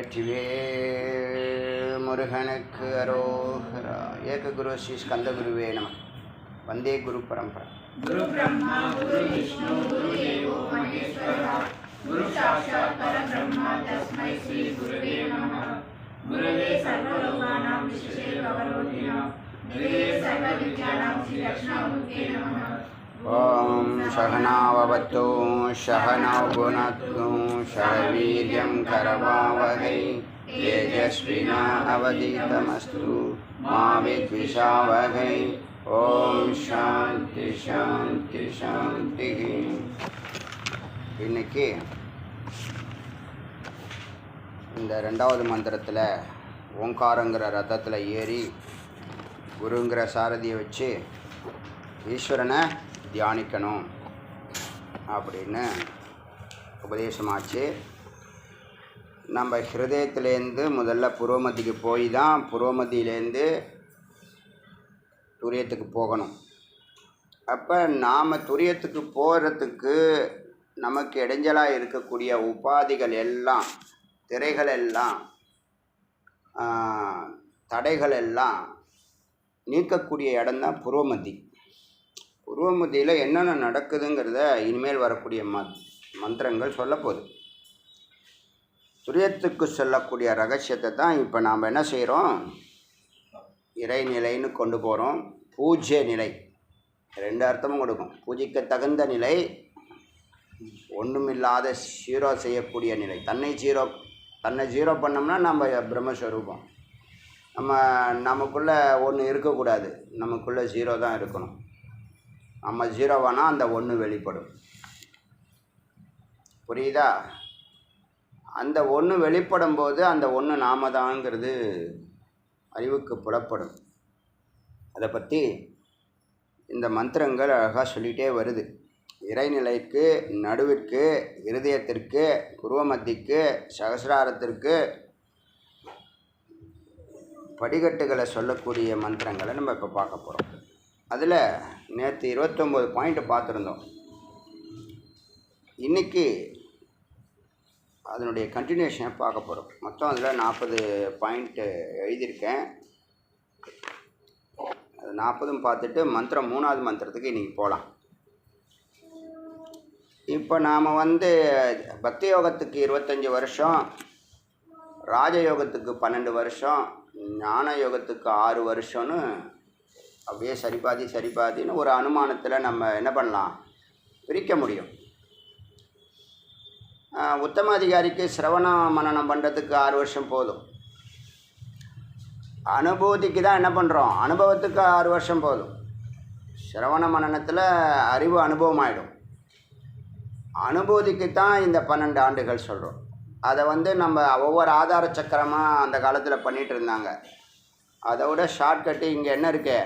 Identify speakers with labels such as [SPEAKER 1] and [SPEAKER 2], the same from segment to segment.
[SPEAKER 1] வெற்றிவேல் முருகனுக்கு அரோகரா. ஏக குரு ஸ்ரீ ஸ்கந்த குருவே நம. வந்தே குரு பரம்பரா.
[SPEAKER 2] குரு பிரம்மா குரு விஷ்ணு குரு தேவோ மகேஸ்வரः குரு சாட்சாத் பரபிரம்மா தஸ்மை ஸ்ரீ குருவே நமः. குருவே சர்வலோகானாம் விஷ்ணவே பகவதினாம் குருவே சர்வ வித்யானாம் ஸ்ரீ தட்சிணாமூர்த்தே நமः.
[SPEAKER 1] ஓம் சகனாவவத்து சகனௌ புனத்து சக வீர்யம் கரவாவகை தேஜஸ்வினா அவதீதமஸ்து மா வித்விஷாவகை. ஓம் சாந்தி சாந்தி சாந்தி. இன்னைக்கு இந்த ரெண்டாவது மந்திரத்தில் ஓங்காரங்கிற ரதத்தில் ஏறி குருங்கிற சாரதியை வச்சு ஈஸ்வரனை தியானிக்கணும் அப்படின்னு உபதேசமாச்சு. நம்ம ஹிருதயத்திலேருந்து முதல்ல புருவமத்திக்கு போய் தான் புருவமத்தியிலேருந்து துரியத்துக்கு போகணும். அப்போ நாம் துரியத்துக்கு போகிறதுக்கு நமக்கு இடைஞ்சலாக இருக்கக்கூடிய உபாதிகள் எல்லாம், திரைகள் எல்லாம், தடைகள் எல்லாம் நீக்கக்கூடிய இடம்தான் புருவமத்தி. புருவமத்தியில் என்னென்ன நடக்குதுங்கிறத இனிமேல் வரக்கூடிய மந்திரங்கள் சொல்லப்போகுது. துரியத்துக்கு சொல்லக்கூடிய ரகசியத்தை தான் இப்போ நாம் என்ன செய்கிறோம், இறைநிலைன்னு கொண்டு போகிறோம். பூஜ்ய நிலை ரெண்டு அர்த்தமும் கொடுக்கும். பூஜைக்கு தகுந்த நிலை, ஒன்றுமில்லாத ஜீரோ செய்யக்கூடிய நிலை. தன்னை ஜீரோ பண்ணோம்னா நம்ம பிரம்மஸ்வரூபம். நமக்குள்ளே ஒன்று இருக்கக்கூடாது, நமக்குள்ளே ஜீரோ தான் இருக்கணும். நம்ம ஜீரோவானா அந்த ஒன்று வெளிப்படும். புரியுதா? அந்த ஒன்று வெளிப்படும் போது அந்த ஒன்று நாம தான்ங்கிறது அறிவுக்கு புலப்படும். அதை பற்றி இந்த மந்திரங்கள் அழகாக சொல்லிகிட்டே வருது. இறைநிலைக்கு, நடுவிற்கு, இருதயத்திற்கு, புருவமத்திக்கு, சகசிராரத்திற்கு படிக்கட்டுகளை சொல்லக்கூடிய மந்திரங்களை நம்ம இப்போ பார்க்க போகிறோம். அதில் நேற்று 29 பாயிண்ட் பார்த்துருந்தோம். இன்றைக்கி அதனுடைய கண்டினியூஷனை பார்க்க போகிறோம். மொத்தம் அதில் 40 பாயிண்ட்டு எழுதியிருக்கேன். அது 40ம் பார்த்துட்டு மந்திரம் 3வது மந்திரத்துக்கு இன்றைக்கி போகலாம். இப்போ நாம் பக்தி யோகத்துக்கு 25 வருஷம், ராஜயோகத்துக்கு 12 வருஷம், ஞான யோகத்துக்கு 6 வருஷம்னு அப்படியே சரிபாதின்னு ஒரு அனுமானத்தில் நம்ம என்ன பண்ணலாம், பிரிக்க முடியும். உத்தம அதிகாரிக்கு சிரவண மனனம் பண்ணுறதுக்கு 6 வருஷம் போதும். அனுபூதிக்கு தான் என்ன பண்ணுறோம், அனுபவத்துக்கு 6 வருஷம் போதும். சிரவண மனனத்தில் அறிவு அனுபவம் ஆகிடும். அனுபூதிக்கு தான் இந்த 12 ஆண்டுகள் சொல்கிறோம். அதை நம்ம ஒவ்வொரு ஆதார சக்கரமாக அந்த காலத்தில் பண்ணிகிட்டு இருந்தாங்க. அதை விட ஷார்ட்கட்டு இங்கே என்ன இருக்கு,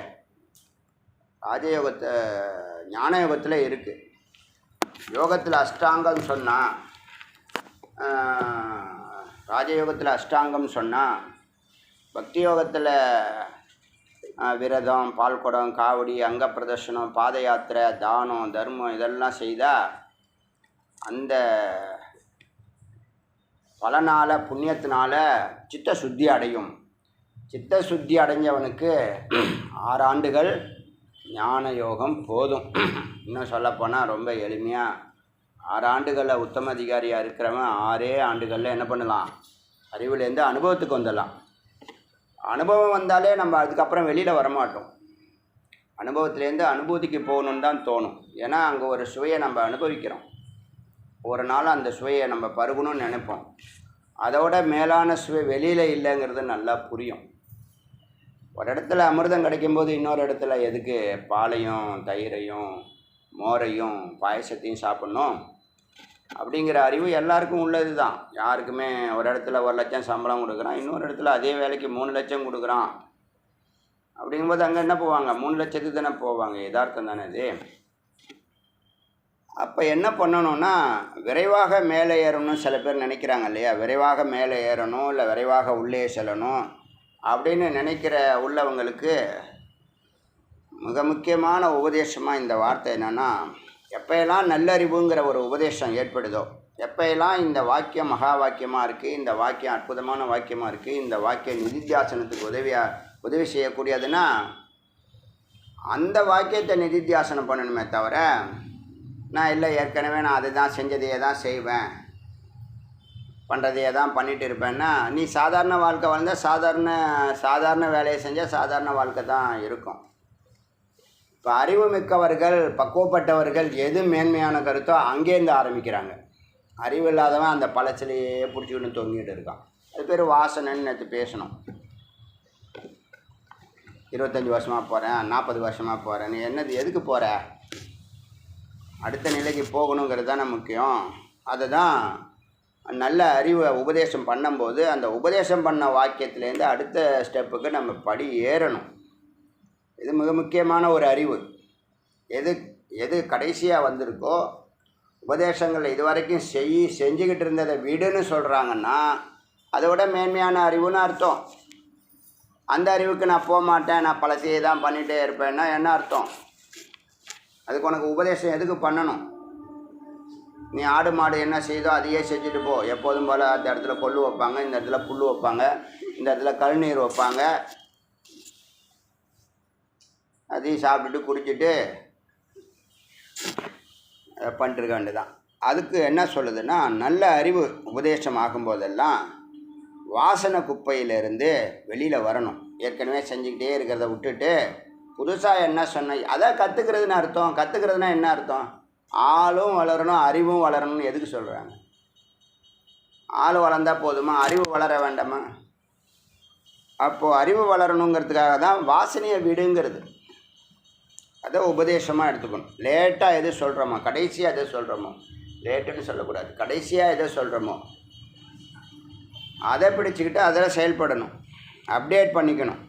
[SPEAKER 1] ராஜயோகத்தை ஞான யோகத்தில் இருக்குது. யோகத்தில் அஷ்டாங்கம் சொன்னால், ராஜயோகத்தில் அஷ்டாங்கம் சொன்னால், பக்தி யோகத்தில் விரதம், பால்குடம், காவடி, அங்க பிரதர்ஷனம், பாத யாத்திரை, தானம், தர்மம் இதெல்லாம் செய்தால் அந்த பலனால், புண்ணியத்தினால சித்த சுத்தி அடையும். சித்த சுத்தி அடைஞ்சவனுக்கு 6 ஆண்டுகள் ஞான யோகம் போதும். இன்னும் சொல்லப்போனால் ரொம்ப எளிமையாக 6 ஆண்டுகளில் உத்தம அதிகாரியாக இருக்கிறவன் 6 ஆண்டுகளில் என்ன பண்ணலாம், அறிவுலேருந்து அனுபவத்துக்கு வந்துடலாம். அனுபவம் வந்தாலே நம்ம அதுக்கப்புறம் வெளியில் வரமாட்டோம். அனுபவத்துலேருந்து அனுபூதிக்கு போகணுன்னு தான் தோணும். ஏன்னா அங்கே ஒரு சுவையை நம்ம அனுபவிக்கிறோம். ஒரு நாள் அந்த சுவையை நம்ம பருகணும்னு நினைப்போம். அதோட மேலான சுவை வெளியில் இல்லைங்கிறது நல்லா புரியும். ஒரு இடத்துல அமிர்தம் கிடைக்கும்போது இன்னொரு இடத்துல எதுக்கு பாலையும் தயிரையும் மோரையும் பாயசத்தையும் சாப்பிட்ணும் அப்படிங்கிற அறிவு எல்லாருக்கும் உள்ளது தான். யாருக்குமே ஒரு இடத்துல 1 லட்சம் சம்பளம் கொடுக்குறான், இன்னொரு இடத்துல அதே வேலைக்கு 3 லட்சம் கொடுக்குறான். அப்படிங்கும்போது அங்கே என்ன போவாங்க, 3 லட்சத்துக்கு தானே போவாங்க. யதார்த்தம் தானே இது. அப்போ என்ன பண்ணணும்னா, விரைவாக மேலே ஏறணும்னு சில பேர் நினைக்கிறாங்க இல்லையா. விரைவாக மேலே ஏறணும், இல்லை விரைவாக உள்ளே செல்லணும் அப்படின்னு நினைக்கிற உள்ளவங்களுக்கு மிக முக்கியமான உபதேசமாக இந்த வார்த்தை என்னென்னா, எப்போயெல்லாம் நல்லறிவுங்கிற ஒரு உபதேசம் ஏற்படுதோ, எப்போயெல்லாம் இந்த வாக்கியம் மகா வாக்கியமாக இருக்குது, இந்த வாக்கியம் அற்புதமான வாக்கியமாக இருக்குது, இந்த வாக்கியம் நிதித்தியாசனத்துக்கு உதவி செய்யக்கூடியதுன்னா அந்த வாக்கியத்தை நிதித்தியாசனம் பண்ணணுமே தவிர, நான் இல்லை ஏற்கனவே நான் அதை தான் செஞ்சதையே தான் செய்வேன், பண்ணுறதையே தான் பண்ணிகிட்டு இருப்பேன்னா நீ சாதாரண வாழ்க்கை வாழ்ந்தால் சாதாரண வேலையை செஞ்சால் சாதாரண வாழ்க்கை தான் இருக்கும். இப்போ அறிவு மிக்கவர்கள், பக்குவப்பட்டவர்கள் எது மேன்மையான கருத்தோ அங்கேருந்து ஆரம்பிக்கிறாங்க. அறிவு இல்லாதவன் அந்த பழச்சிலேயே பிடிச்சிக்கிட்டு தொங்கிட்டு இருக்கான். அது பேர் வாசனைன்னு நேற்று பேசணும். 25 வருஷமாக போகிறேன், 40 வருஷமாக போகிறேன், நீ என்னது எதுக்கு போகிற? அடுத்த நிலைக்கு போகணுங்கிறது தானே முக்கியம். அதை தான் நல்ல அறிவை உபதேசம் பண்ணும்போது அந்த உபதேசம் பண்ண வாக்கியத்துலேருந்து அடுத்த ஸ்டெப்புக்கு நம்ம படி ஏறணும். இது மிக முக்கியமான ஒரு அறிவு. எது கடைசியாக வந்திருக்கோ, உபதேசங்கள் இது வரைக்கும் செஞ்சுக்கிட்டு இருந்ததை விடுன்னு சொல்கிறாங்கன்னா அதோட மேன்மையான அறிவுன்னு அர்த்தம். அந்த அறிவுக்கு நான் போக மாட்டேன், நான் பழசையே தான் பண்ணிகிட்டே இருப்பேன்னா என்ன அர்த்தம்? அதுக்கு உனக்கு உபதேசம் எதுக்கு பண்ணணும்? நீ ஆடு மாடு என்ன செய்தோ அதையே செஞ்சுட்டு போ. எப்போதும் போல் அந்த இடத்துல கொள்ளு வைப்பாங்க, இந்த இடத்துல புல் வைப்பாங்க, இந்த இடத்துல கழுநீர் வைப்பாங்க, அதையும் சாப்பிட்டுட்டு குடிச்சிட்டு பண்ணிட்டுருக்க வேண்டியதான். அதுக்கு என்ன சொல்லுதுன்னா, நல்ல அறிவு உபதேசம் ஆகும்போதெல்லாம் வாசனை குப்பையிலேருந்து வெளியில் வரணும். ஏற்கனவே செஞ்சுக்கிட்டே இருக்கிறத விட்டுட்டு புதுசாக என்ன சொன்ன அதான் கற்றுக்கிறதுன்னு அர்த்தம். கற்றுக்கிறதுனா என்ன அர்த்தம்? ஆளும் வளரணும், அறிவும் வளரணும்னு எதுக்கு சொல்கிறாங்க? ஆள் வளர்ந்தால் போதுமா? அறிவு வளர வேண்டாமா? அப்போது அறிவு வளரணுங்கிறதுக்காக தான் வாசனையை விடுங்கிறது. அதை உபதேசமாக எடுத்துக்கணும். லேட்டாக எது சொல்கிறோமோ, கடைசியாக எது சொல்கிறோமோ, லேட்டுன்னு சொல்லக்கூடாது, கடைசியாக எதை சொல்கிறோமோ அதை பிடிச்சிக்கிட்டு அதில் செயல்படணும், அப்டேட் பண்ணிக்கணும்.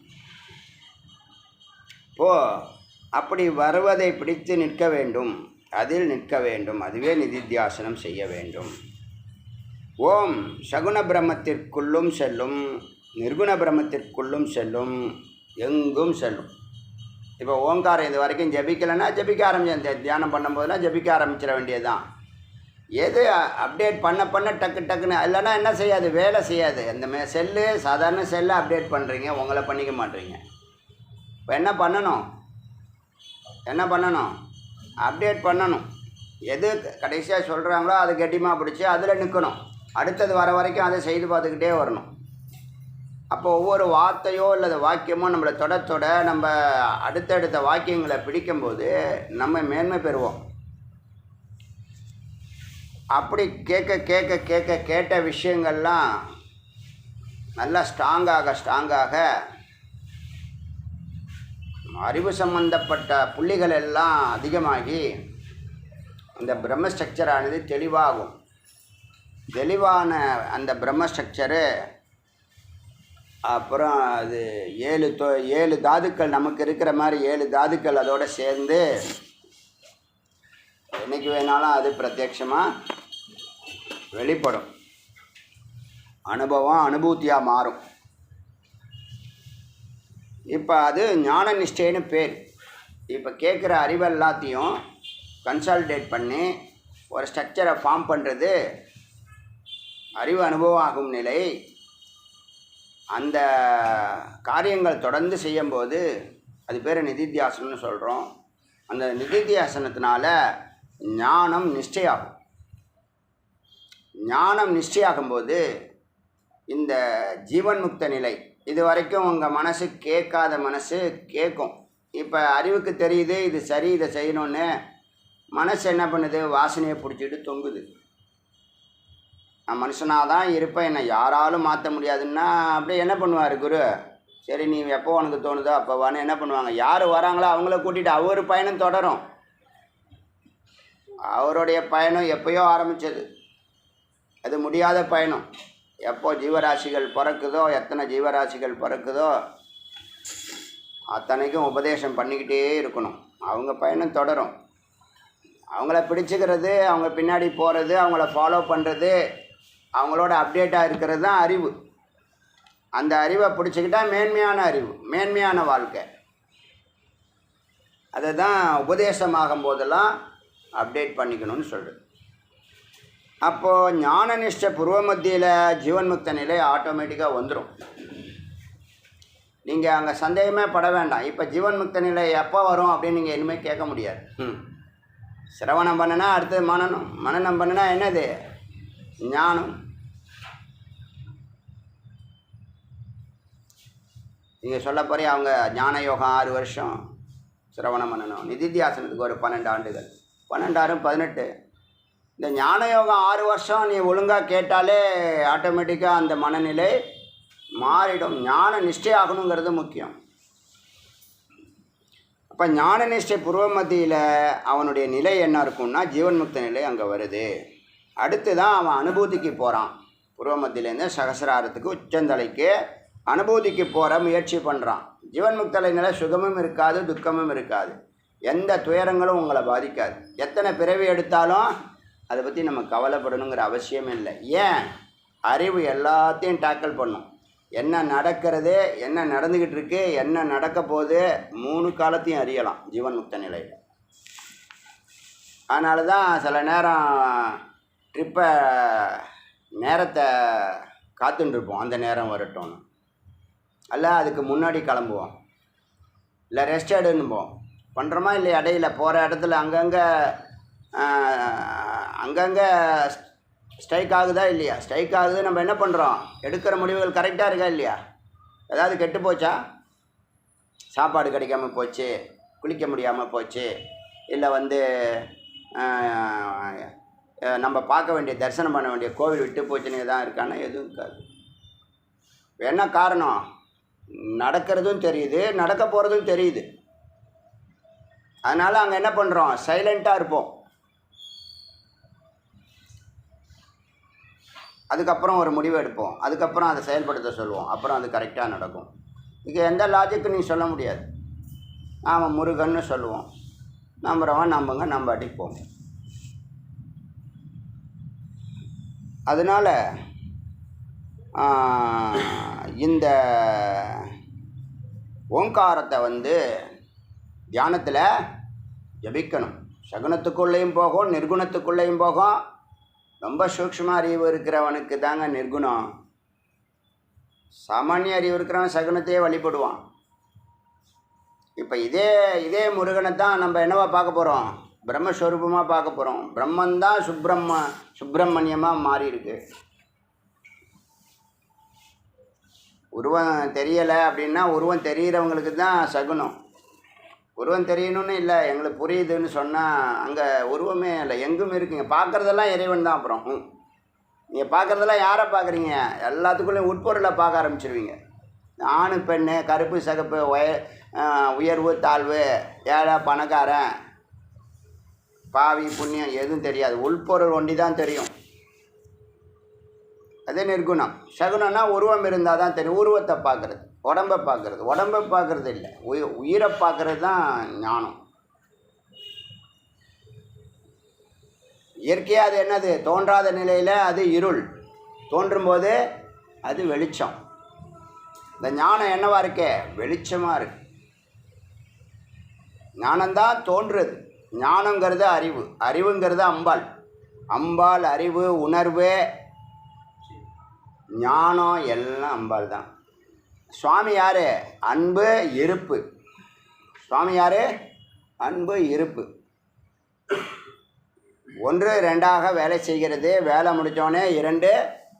[SPEAKER 1] அப்படி வருவதை பிடித்து நிற்க வேண்டும், அதில் நிற்க வேண்டும், அதுவே நிதித்தியாசனம் செய்ய வேண்டும். ஓம் சகுண பிரம்மத்திற்குள்ளும் செல்லும், நிர்குண பிரம்மத்திற்குள்ளும் செல்லும், எங்கும் செல்லும். இப்போ ஓங்காரம் இது வரைக்கும் ஜபிக்கலைன்னா ஜபிக்க ஆரம்பிச்ச தியானம் பண்ணும்போதெல்லாம் ஜபிக்க ஆரம்பிச்சிட வேண்டியது தான். எது அப்டேட் பண்ண டக்குன்னு இல்லைன்னா என்ன செய்யாது, வேலை செய்யாது. அந்த செல்லு சாதாரண செல்லை அப்டேட் பண்ணுறீங்க, உங்களை பண்ணிக்க மாட்டீங்க. இப்போ என்ன பண்ணணும்? அப்டேட் பண்ணணும். எது கடைசியாக சொல்கிறாங்களோ அதை கெட்டிமாக பிடிச்சி அதில் நிற்கணும். அடுத்தது வர வரைக்கும் அதை செய்து பார்த்துக்கிட்டே வரணும். அப்போ ஒவ்வொரு வார்த்தையோ அல்லது வாக்கியமோ நம்மளை தொட நம்ம அடுத்தடுத்த வாக்கியங்களை பிடிக்கும்போது நம்ம மேன்மை பெறுவோம். அப்படி கேட்ட விஷயங்கள்லாம் நல்லா ஸ்ட்ராங்காக அறிவு சம்பந்தப்பட்ட புள்ளிகள் எல்லாம் அதிகமாகி அந்த பிரம்ம ஸ்ட்ரக்சரானது தெளிவாகும். தெளிவான அந்த பிரம்ம ஸ்ட்ரக்சரு அப்புறம் அது 7 தாதுக்கள் நமக்கு இருக்கிற மாதிரி 7 தாதுக்கள் அதோடு சேர்ந்து என்றைக்கு வேணாலும் அது பிரத்யட்சமாக வெளிப்படும். அனுபூதியாக மாறும். இப்போ அது ஞான நிஷ்டைன்னு பேர். இப்போ கேட்குற அறிவெல்லாத்தையும் கன்சாலிடேட் பண்ணி ஒரு ஸ்ட்ரக்சரை ஃபார்ம் பண்ணுறது அறிவு அனுபவம் ஆகும் நிலை. அந்த காரியங்கள் தொடர்ந்து செய்யும்போது அது பேர் நிதித்தியாசனம்னு சொல்கிறோம். அந்த நிதித்தியாசனத்தினால ஞானம் நிஷ்டையாகும். ஞானம் நிஷ்டையாகும்போது இந்த ஜீவன் முக்த நிலை, இது வரைக்கும் உங்கள் மனசு கேட்காத மனசு கேட்கும். இப்போ அறிவுக்கு தெரியுது இது சரி, இதை செய்யணுன்னு. மனசு என்ன பண்ணுது? வாசனையை பிடிச்சிட்டு தொங்குது. நான் மனுஷனாக தான் இருப்பேன், என்னை யாராலும் மாற்ற முடியாதுன்னா அப்படியே என்ன பண்ணுவார் குரு? சரி நீ எப்போ உனக்கு தோணுதோ அப்போ வான்னு என்ன பண்ணுவாங்க? யார் வராங்களோ அவங்கள கூட்டிகிட்டு அவர் பயணம் தொடரும். அவருடைய பயணம் எப்போயோ ஆரம்பித்தது, அது முடியாத பயணம். எப்போ ஜீவராசிகள் பிறக்குதோ, எத்தனை ஜீவராசிகள் பிறக்குதோ அத்தனைக்கும் உபதேசம் பண்ணிக்கிட்டே இருக்கணும். அவங்க பயணம் தொடரும். அவங்கள பிடிச்சிக்கிறது, அவங்க பின்னாடி போகிறது, அவங்கள ஃபாலோ பண்ணுறது, அவங்களோட அப்டேட்டாக இருக்கிறது தான் அறிவு. அந்த அறிவை பிடிச்சிக்கிட்டால் மேன்மையான அறிவு, மேன்மையான வாழ்க்கை. அதை தான் உபதேசமாகும் போதெல்லாம் அப்டேட் பண்ணிக்கணும்னு சொல்கிறது. அப்போது ஞான நிஷ்டை பூர்வ மத்தியில் ஜீவன் முக்த நிலை ஆட்டோமேட்டிக்காக வந்துடும். நீங்கள் அங்கே சந்தேகமே பட வேண்டாம். இப்போ ஜீவன் முக்த நிலை எப்போ வரும் அப்படின்னு நீங்கள் இனிமேல் கேட்க முடியாது. சிரவணம் பண்ணுனா அடுத்தது மனனம், மனனம் பண்ணுனா என்னது? ஞானம். நீங்கள் சொல்ல போகிறீங்க அவங்க ஞான யோகம் 6 வருஷம் சிரவணம் பண்ணணும், நிதித்தியாசனத்துக்கு ஒரு 12 ஆண்டுகள், 12 18. இந்த ஞான யோகம் 6 வருஷம் நீ ஒழுங்காக கேட்டாலே ஆட்டோமேட்டிக்காக அந்த மனநிலை மாறிடும். ஞான நிஷ்டை ஆகணுங்கிறது முக்கியம். அப்போ ஞான நிஷ்டை பூர்வ மத்தியில் அவனுடைய நிலை என்ன இருக்கும்னா ஜீவன் முக்த நிலை அங்கே வருது. அடுத்து தான் அவன் அனுபூதிக்கு போகிறான். பூர்வ மத்தியிலேருந்து சகசிராரத்துக்கு உச்சந்தலைக்கு அனுபூதிக்கு போகிற முயற்சி பண்ணுறான். ஜீவன் முக்த நிலை சுகமும் இருக்காது, துக்கமும் இருக்காது, எந்த துயரங்களும் உங்களை பாதிக்காது. எத்தனை பிறவி எடுத்தாலும் அதை பற்றி நம்ம கவலைப்படணுங்கிற அவசியமே இல்லை. ஏன்? அறிவு எல்லாத்தையும் டேக்கிள் பண்ணும். என்ன நடக்கிறது, என்ன நடந்துக்கிட்டு இருக்கு, என்ன நடக்க போகுது, 3 காலத்தையும் அறியலாம் ஜீவன் முக்த நிலையில். அதனால தான் சில நேரம் ட்ரிப்பை நேரத்தை காத்துட்டுருப்போம், அந்த நேரம் வரட்டும்னு. அல்ல அதுக்கு முன்னாடி கிளம்புவோம், இல்லை ரெஸ்ட் எடுன்னுப்போம். பண்ணுறோமா இல்லையா? இடையில போகிற இடத்துல அங்கங்கே ஸ்ட்ரைக் ஆகுதா இல்லையா? ஸ்ட்ரைக் ஆகுது. நம்ம என்ன பண்ணுறோம்? எடுக்கிற முடிவுகள் கரெக்டாக இருக்கா இல்லையா? ஏதாவது கெட்டு போச்சா? சாப்பாடு கிடைக்காமல் போச்சு, குளிக்க முடியாமல் போச்சு, இல்லை நம்ம பார்க்க வேண்டிய தரிசனம் பண்ண வேண்டிய கோவில் விட்டு போச்சுன்னு தான் இருக்கான்னா எதுவும் இருக்காது. என்ன காரணம்? நடக்கிறதும் தெரியுது, நடக்க போகிறதும் தெரியுது. அதனால் அங்கே என்ன பண்ணுறோம்? சைலண்ட்டாக இருப்போம். அதுக்கப்புறம் ஒரு முடிவு எடுப்போம், அதுக்கப்புறம் அதை செயல்படுத்த சொல்லுவோம், அப்புறம் அது கரெக்டாக நடக்கும். இது எந்த லாஜிக்கும் நீ சொல்ல முடியாது. நாம் முருகன்னு சொல்லுவோம், நம்புறவன் நம்புங்க, நம்ம அடிப்போம். அதனால் இந்த ஓங்காரத்தை தியானத்தில் ஜபிக்கணும். சகுனத்துக்குள்ளேயும் போகும், நிர்குணத்துக்குள்ளேயும் போகும். ரொம்ப சூக்ஷ்ம அறிவு இருக்கிறவனுக்கு தாங்க நிர்குணம். சாமானிய அறிவு இருக்கிறவன் சகுனத்தையே வழிபடுவான். இப்போ இதே முருகனை தான் நம்ம என்னவா பார்க்க போகிறோம்? பிரம்மஸ்வரூபமாக பார்க்க போகிறோம். பிரம்மந்தான் சுப்பிரமணியமாக மாறி இருக்கு. உருவம் தெரியலை அப்படின்னா உருவம் தெரிகிறவங்களுக்கு தான் சகுனம். உருவம் தெரியணும்னு இல்லை, எங்களுக்கு புரியுதுன்னு சொன்னால் அங்கே உருவமே இல்லை, எங்கும் இருக்குங்க. பார்க்குறதெல்லாம் இறைவன் தான். அப்புறம் நீங்கள் பார்க்குறதெல்லாம் யாரை பார்க்குறீங்க? எல்லாத்துக்குள்ளேயும் உட்பொருளை பார்க்க ஆரம்பிச்சிருவீங்க. ஆணு பெண்ணு, கருப்பு சகப்பு, உயர்வு தாழ்வு, ஏழை பணக்காரன், பாவி புண்ணியம் எதுவும் தெரியாது. உள்பொருள் ஒண்டி தான் தெரியும். அதே நிர்குணம். சகுனம்னா உருவம் இருந்தால் தான் தெரியும். உருவத்தை பார்க்குறது, உடம்பை பார்க்குறது இல்லை, உயிரை பார்க்குறது தான் ஞானம். இயற்கையாக அது என்னது? தோன்றாத நிலையில் அது இருள், தோன்றும்போது அது வெளிச்சம். இந்த ஞானம் என்னவா இருக்கே? வெளிச்சமாக இருக்கு. ஞானம்தான் தோன்றுறது. ஞானங்கிறது அறிவு, அறிவுங்கிறது அம்பாள். அறிவு, உணர்வு, ஞானம் எல்லாம் அம்பாள் தான். சுவாமி யார்? அன்பு, இருப்பு. சுவாமி யார்? அன்பு, இருப்பு. 1 2ஆக வேலை செய்கிறது. வேலை முடித்தோடனே 2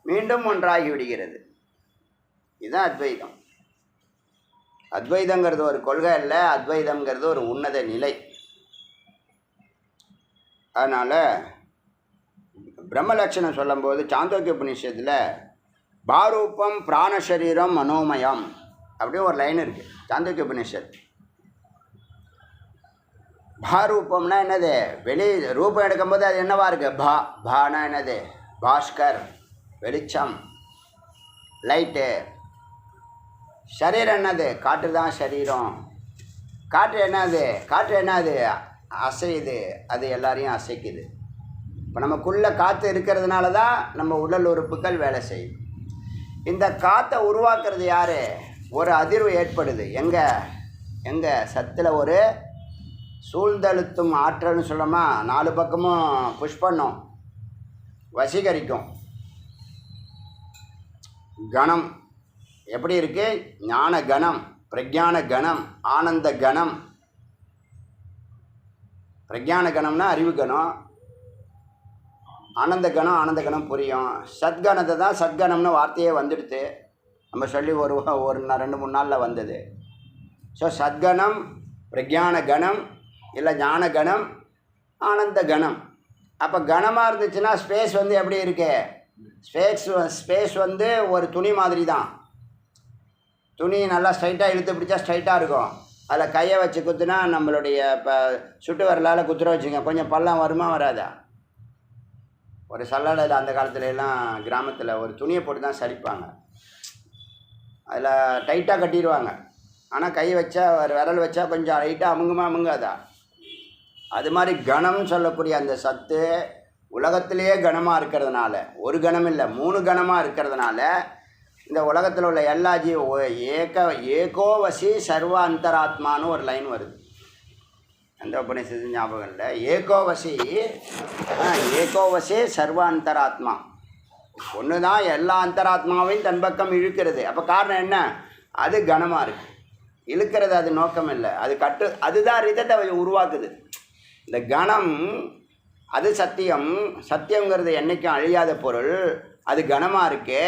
[SPEAKER 1] மீண்டும் ஒன்றாகி விடுகிறது. இதுதான் அத்வைதம். அத்வைதங்கிறது ஒரு கொள்கை இல்லை, அத்வைதங்கிறது ஒரு உன்னத நிலை. அதனால் பிரம்மலட்சணம் சொல்லும்போது சாந்தோக்கிய உபநிஷத்தில் பாரூபம் பிராணசரீரம் மனோமயம் அப்படியே ஒரு லைன் இருக்குது சாந்தோக்கிய உபநிஷத். பாரூபம்னா என்னது? வெளி ரூபம் எடுக்கும்போது அது என்னவா இருக்குது? பானா என்னது? பாஸ்கர், வெளிச்சம், லைட்டு. சரீரம் என்னது? காற்று தான் சரீரம். காற்று என்னது? அசையுது, அது எல்லாரையும் அசைக்குது. இப்போ நமக்குள்ளே காற்று இருக்கிறதுனால தான் நம்ம உடல் உறுப்புகள் வேலை செய்யுது. இந்த காற்றை உருவாக்குறது யார்? ஒரு அதிர்வு ஏற்படுது. எங்கே சத்தில் ஒரு சூழ்ந்தழுத்தும் ஆற்றல்னு சொல்லமா, 4 பக்கமும் புஷ் பண்ணோம். வசீகரிக்கும். கணம் எப்படி இருக்கு? ஞான கணம், பிரஜான கணம், ஆனந்த கணம். பிரஜான கணம்னா அறிவு கணம், ஆனந்த கணம் ஆனந்த கணம் புரியும். சத்கணத்தை தான் சத்கணம்னு வார்த்தையே வந்துடுது. நம்ம சொல்லி ஒரு 2-3 நாளில் வந்தது. ஸோ சத்கணம், பிரஜான கணம், இல்லை ஞான கணம், ஆனந்த கணம். அப்போ கணமாக இருந்துச்சுன்னா ஸ்பேஸ் வந்து எப்படி இருக்கு? ஸ்பேஸ் வந்து ஒரு துணி மாதிரி தான். துணி நல்லா ஸ்ட்ரைட்டாக இழுத்து பிடிச்சா ஸ்ட்ரைட்டாக இருக்கும். அதில் கையை வச்சு குத்துனா நம்மளுடைய இப்போ சுட்டு வரலால் குத்துற வச்சுங்க, கொஞ்சம் பள்ளம் வருமா வராதா? ஒரு சல்லடையில் அந்த காலத்துலலாம் கிராமத்தில் ஒரு துணியை போட்டு தான் சலிப்பாங்க. அதில் டைட்டாக கட்டிடுவாங்க. ஆனால் கை வச்சா ஒரு விரல் வச்சா கொஞ்சம் லைட்டாக அமுங்காதா? அது மாதிரி கணம்னு சொல்லக்கூடிய அந்த சத்து உலகத்திலேயே கணமாக இருக்கிறதுனால, ஒரு கணம் இல்லை 3 கணமாக இருக்கிறதுனால இந்த உலகத்தில் உள்ள எல்லா ஏகோவசி சர்வ அந்தராத்மான்னு ஒரு லைன் வருது. அந்த உபநிஷத்து ஞாபகம் இல்லை. ஏகோவசி சர்வ அந்தராத்மா. ஒன்று தான் எல்லா அந்தராத்மாவையும் தன் பக்கம் இழுக்கிறது. அப்போ காரணம் என்ன? அது கணமாக இருக்குது. இழுக்கிறது அது நோக்கம் இல்லை, அது அதுதான் ரிதத்தை உருவாக்குது. இந்த கணம் அது சத்தியம். சத்தியங்கிறது என்றைக்கும் அழியாத பொருள். அது கணமாக இருக்கு.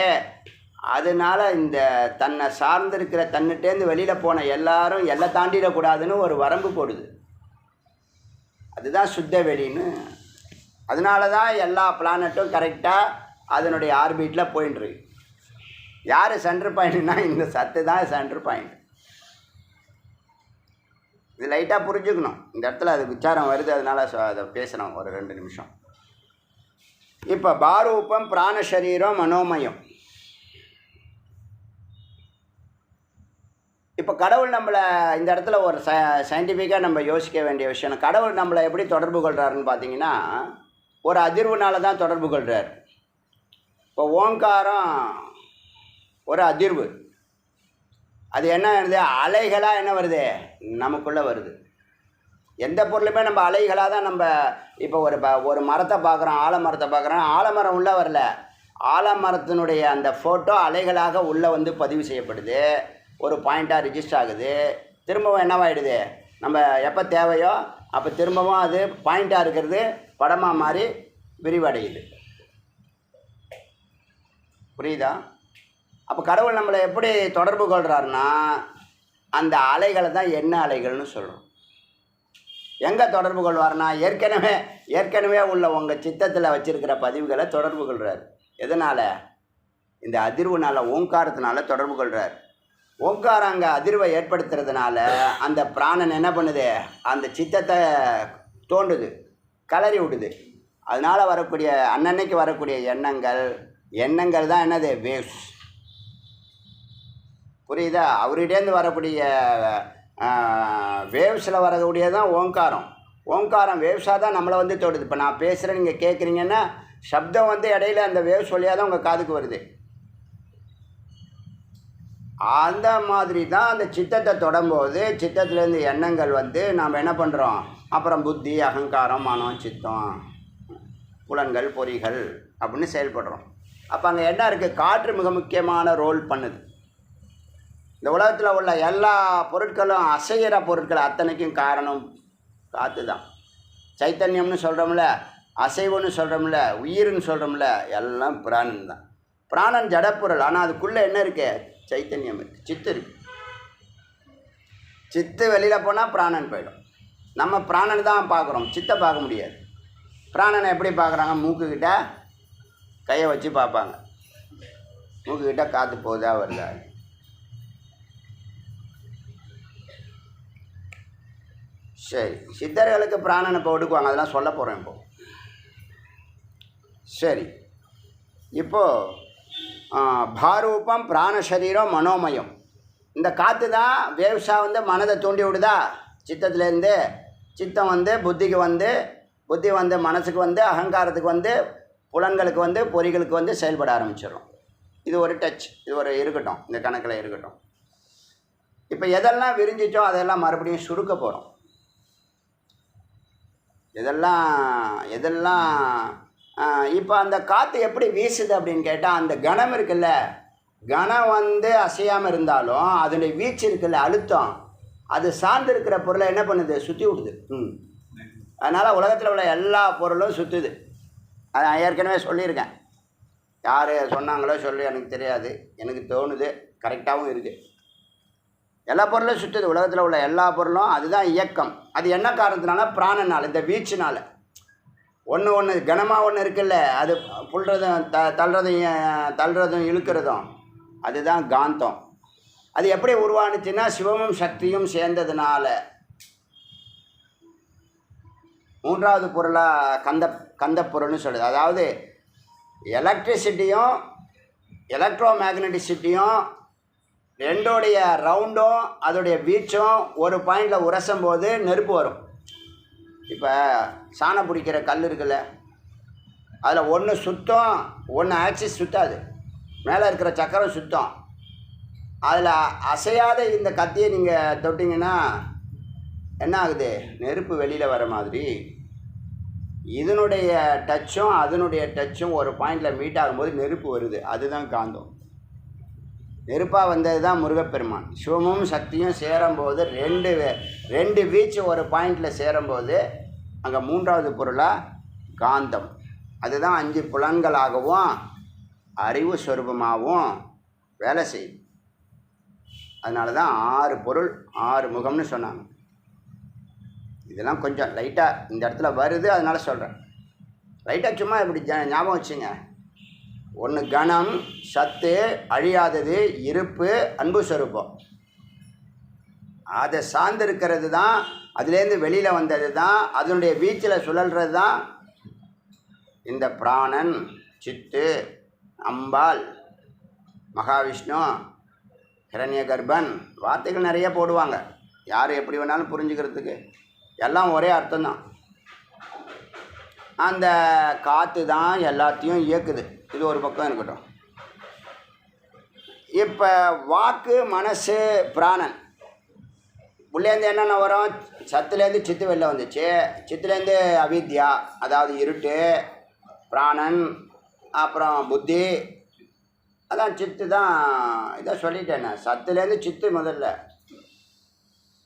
[SPEAKER 1] அதனால் இந்த தன்னை சார்ந்திருக்கிற தன்னிட்டேருந்து வெளியில் போன எல்லாரும் எல்லை தாண்டிடக்கூடாதுன்னு ஒரு வரம்பு போடுது. அதுதான் சுத்த வெளின்னு. அதனால தான் எல்லா பிளானட்டும் கரெக்டாக அதனுடைய ஆர்பிட்டில் போயின்ட்டுருக்கு. யார் சென்டர் பாயிண்ட்னா இந்த சத்து தான் சென்டர் பாயிண்ட். இது லைட்டாக புரிஞ்சுக்கணும். இந்த இடத்துல அது விசாரம் வருது, அதனால் அதை பேசணும் ஒரு 2 நிமிஷம். இப்போ பாரூபம், பிராணசரீரம், மனோமயம். இப்போ கடவுள் நம்மளை இந்த இடத்துல ஒரு சயின்டிஃபிக்காக நம்ம யோசிக்க வேண்டிய விஷயம், கடவுள் நம்மளை எப்படி தொடர்பு கொள்கிறாருன்னு பார்த்தீங்கன்னா ஒரு அதிர்வுனால தான் தொடர்பு கொள்கிறார். இப்போ ஓங்காரம் ஒரு அதிர்வு. அது என்ன வருது? அலைகளாக என்ன வருது? நமக்குள்ளே வருது. எந்த பொருளுமே நம்ம அலைகளாக தான். நம்ம இப்போ ஒரு மரத்தை பார்க்குறோம், ஆலமரத்தை பார்க்குறோம். ஆலமரம் உள்ளே வரல, ஆலமரத்தினுடைய அந்த ஃபோட்டோ அலைகளாக உள்ளே வந்து பதிவு செய்யப்படுது, ஒரு பாயிண்ட்டாக ரிஜிஸ்டர் ஆகுது. திரும்பவும் என்னவாயிடுது? நம்ம எப்போ தேவையோ அப்போ திரும்பவும் அது பாயிண்ட்டாக இருக்கிறது படமாக மாறி விரிவடையுது. புரியுதா? அப்போ கடவுள் நம்மளை எப்படி தொடர்பு கொள்கிறாருன்னா அந்த அலைகளை தான் என்ன அலைகள்னு சொல்கிறோம். எங்கே தொடர்பு கொள்வார்னா ஏற்கனவே உள்ள உங்கள் சித்தத்தில் வச்சுருக்கிற பதிவுகளை தொடர்பு கொள்கிறார். எதனால்? இந்த அதிர்வுனால், ஓங்காரத்தினால தொடர்பு கொள்கிறார். ஓங்காரம் அங்கே அதிர்வை ஏற்படுத்துறதுனால அந்த பிராணன் என்ன பண்ணுது? அந்த சித்தத்தை தோண்டுது, கலறி விடுது. அதனால் வரக்கூடிய அன்னன்னைக்கு வரக்கூடிய எண்ணங்கள் தான் என்னது? வேவ்ஸ். புரியுதா? அவர்கிட்டேருந்து வரக்கூடிய வேவ்ஸில் வரக்கூடியதான் ஓங்காரம். ஓங்காரம் வேவ்ஸாக தான் நம்மளை வந்து தொடுது. இப்போ நான் பேசுகிறேன், நீங்கள் கேட்குறீங்கன்னா சப்தம் வந்து இடையில அந்த வேவ்ஸ் வழியாக தான் உங்கள் காதுக்கு வருது. அந்த மாதிரி தான் அந்த சித்தத்தை தொடும்போது சித்தத்துலேருந்து எண்ணங்கள் வந்து நாம் என்ன பண்ணுறோம்? அப்புறம் புத்தி, அகங்காரம், மனம், சித்தம், புலன்கள், பொறிகள் அப்படின்னு செயல்படுறோம். அப்போ அங்கே என்ன இருக்குது? காற்று மிக முக்கியமான ரோல் பண்ணுது. இந்த உலகத்தில் உள்ள எல்லா பொருட்களும், அசைகிற பொருட்கள் அத்தனைக்கும் காரணம் காற்று தான். சைத்தன்யம்னு சொல்கிறோம்ல, அசைவுன்னு சொல்கிறோம்ல, உயிர்னு சொல்கிறோம்ல, எல்லாம் பிராணன் தான். பிராணன் ஜடப்பொருள். ஆனால் அதுக்குள்ளே என்ன இருக்குது? சைத்தன்யம் இருக்குது, சித்து இருக்குது. சித்து வெளியில் போனால் பிராணன் போயிடும். நம்ம பிராணன் தான் பார்க்குறோம், சித்தை பார்க்க முடியாது. பிராணனை எப்படி பார்க்குறாங்க? மூக்குக்கிட்ட கையை வச்சு பார்ப்பாங்க. மூக்குக்கிட்ட காற்று போகுதா வருதா? சரி, சித்தர்களுக்கு பிராணனை இப்போ ஒடுக்குவாங்க, அதெல்லாம் சொல்ல போகிறேன் இப்போது. சரி, இப்போது பாரூபம், பிராணசரீரம், மனோமயம். இந்த காற்று தான் வேவ்ஸாக வந்து மனதை தூண்டி விடுதா? சித்தத்துலேருந்து சித்தம் வந்து புத்திக்கு வந்து, புத்தி வந்து மனசுக்கு வந்து, அகங்காரத்துக்கு வந்து, புலன்களுக்கு வந்து, பொறிகளுக்கு வந்து செயல்பட ஆரம்பிச்சிடும். இது ஒரு டச், இது ஒரு இருக்கட்டும், இந்த கணக்கில் இருக்கட்டும். இப்போ எதெல்லாம் விரிஞ்சிச்சோ அதெல்லாம் மறுபடியும் சுருக்க போகிறோம். எதெல்லாம் இப்போ அந்த காற்று எப்படி வீசுது அப்படின்னு கேட்டால், அந்த கணம் இருக்குல்ல, கணம் வந்து அசையாமல் இருந்தாலும் அதனுடைய வீச்சு இருக்குல்ல, அழுத்தம், அது சார்ந்து இருக்கிற பொருளை என்ன பண்ணுது, சுற்றி விடுது. அதனால் உலகத்தில் உள்ள எல்லா பொருளும் சுற்றுது. அதை நான் ஏற்கனவே சொல்லியிருக்கேன். யார் சொன்னாங்களோ சொல்லி எனக்கு தெரியாது, எனக்கு தோணுது, கரெக்டாகவும் இருக்குது. எல்லா பொருளும் சுற்றுது, உலகத்தில் உள்ள எல்லா பொருளும். அதுதான் இயக்கம். அது என்ன காரணத்தினால? பிராணனால், இந்த வீச்சுனால். ஒன்று கனமாக ஒன்று இருக்குல்ல, அது புல்றதும் தள்ளுறதும் இழுக்கிறதும், அதுதான் காந்தம். அது எப்படி உருவானுச்சுன்னா சிவமும் சக்தியும் சேர்ந்ததுனால. மூன்றாவது பொருளாக கந்த பொருள்னு சொல்லுது. அதாவது எலக்ட்ரிசிட்டியும் எலக்ட்ரோ மேக்னட்டிசிட்டியும் ரெண்டோடைய ரவுண்டும் அதோடைய வீச்சும் ஒரு பாயிண்டில் உரசும் போது நெருப்பு வரும். இப்போ சாணம் பிடிக்கிற கல் இருக்குல்ல, அதில் ஒன்று சுத்தம், ஒன்று ஆக்சிஸ் சுத்தாது, மேலே இருக்கிற சக்கரம் சுத்தம். அதில் அசையாத இந்த கத்தியை நீங்கள் தொட்டிங்கன்னா என்ன ஆகுது, நெருப்பு வெளியில் வர மாதிரி. இதனுடைய டச்சும் அதனுடைய டச்சும் ஒரு பாயிண்டில் மீட் ஆகும்போது நெருப்பு வருது. அதுதான் காந்தம். நெருப்பாக வந்தது தான் முருகப்பெருமான். சிவமும் சக்தியும் சேரும்போது ரெண்டு வீச்சு ஒரு பாயிண்டில் சேரும்போது அங்கே மூன்றாவது பொருளாக காந்தம். அதுதான் 5 புலன்களாகவும் அறிவு சொரூபமாகவும் வேலை செய்யும். அதனால தான் 6 பொருள் 6 முகம்னு சொன்னாங்க. இதெல்லாம் கொஞ்சம் லைட்டாக இந்த இடத்துல வருது, அதனால் சொல்கிறேன். லைட்டாக சும்மா இப்படி ஞாபகம் வச்சுங்க. ஒன்று கணம், சத்து, அழியாதது, இருப்பு, அன்பு சொரூபம். அதை சார்ந்திருக்கிறது தான், அதுலேருந்து வெளியில் வந்தது தான், அதனுடைய வீச்சில் சுழல்றது தான் இந்த பிராணன், சித்து, அம்பாள், மகாவிஷ்ணு, ஹிரண்ய கர்ப்பன். வார்த்தைகள் நிறைய போடுவாங்க, யார் எப்படி வேணாலும் புரிஞ்சுக்கிறதுக்கு. எல்லாம் ஒரே அர்த்தம்தான். அந்த காற்று தான் எல்லாத்தையும் இயக்குது. இது ஒரு பக்கம் இருக்கட்டும். இப்போ வாக்கு, மனசு, பிராணன் உள்ளேருந்து என்னென்ன வரும்? சத்துலேருந்து சித்து வெளில வந்துச்சு. சித்துலேருந்து அவித்யா, அதாவது இருட்டு, பிராணன், அப்புறம் புத்தி. அதான் சித்து தான். இதை சொல்லிட்டேன். சத்துலேருந்து சித்து முதல்ல,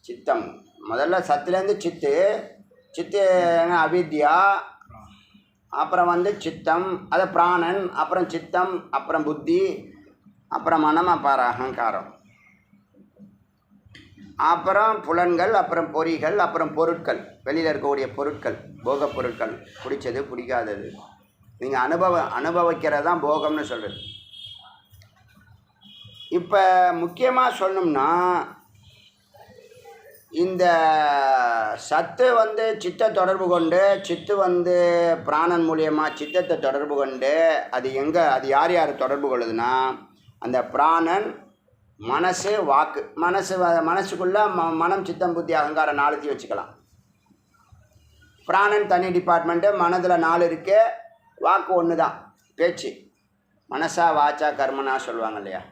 [SPEAKER 1] சித்தம் முதல்ல. சத்துலேருந்து சித்து, சித்து அவித்யா, அப்புறம் வந்து சித்தம், அது பிராணன், அப்புறம் சித்தம், அப்புறம் புத்தி, அப்புறம் மனம், அப்புறம் அகங்காரம், அப்புறம் புலன்கள், அப்புறம் பொறிகள், அப்புறம் பொருட்கள், வெளியில் இருக்கக்கூடிய பொருட்கள், போக பொருட்கள், பிடிச்சது பிடிக்காதது. நீங்கள் அனுபவிக்கிறதான் போகம்னு சொல்கிறது. இப்போ முக்கியமாக சொல்லணும்னா, இந்த சத்து வந்து சித்தை தொடர்பு கொண்டு, சித்து வந்து பிராணன் மூலியமாக சித்தத்தை தொடர்பு கொண்டு, அது யார் யார் தொடர்பு கொள்ளுதுன்னா, அந்த பிராணன், மனசு, வாக்கு. மனசுக்குள்ளே மனம், சித்தம், புத்தி, அகங்காரம் 4 வச்சுக்கலாம். பிராணன் தனி டிபார்ட்மெண்ட்டு, மனதில் 4 இருக்குது, வாக்கு 1 தான், பேச்சு. மனசா வாச்சா கர்மனா சொல்லுவாங்க இல்லையா.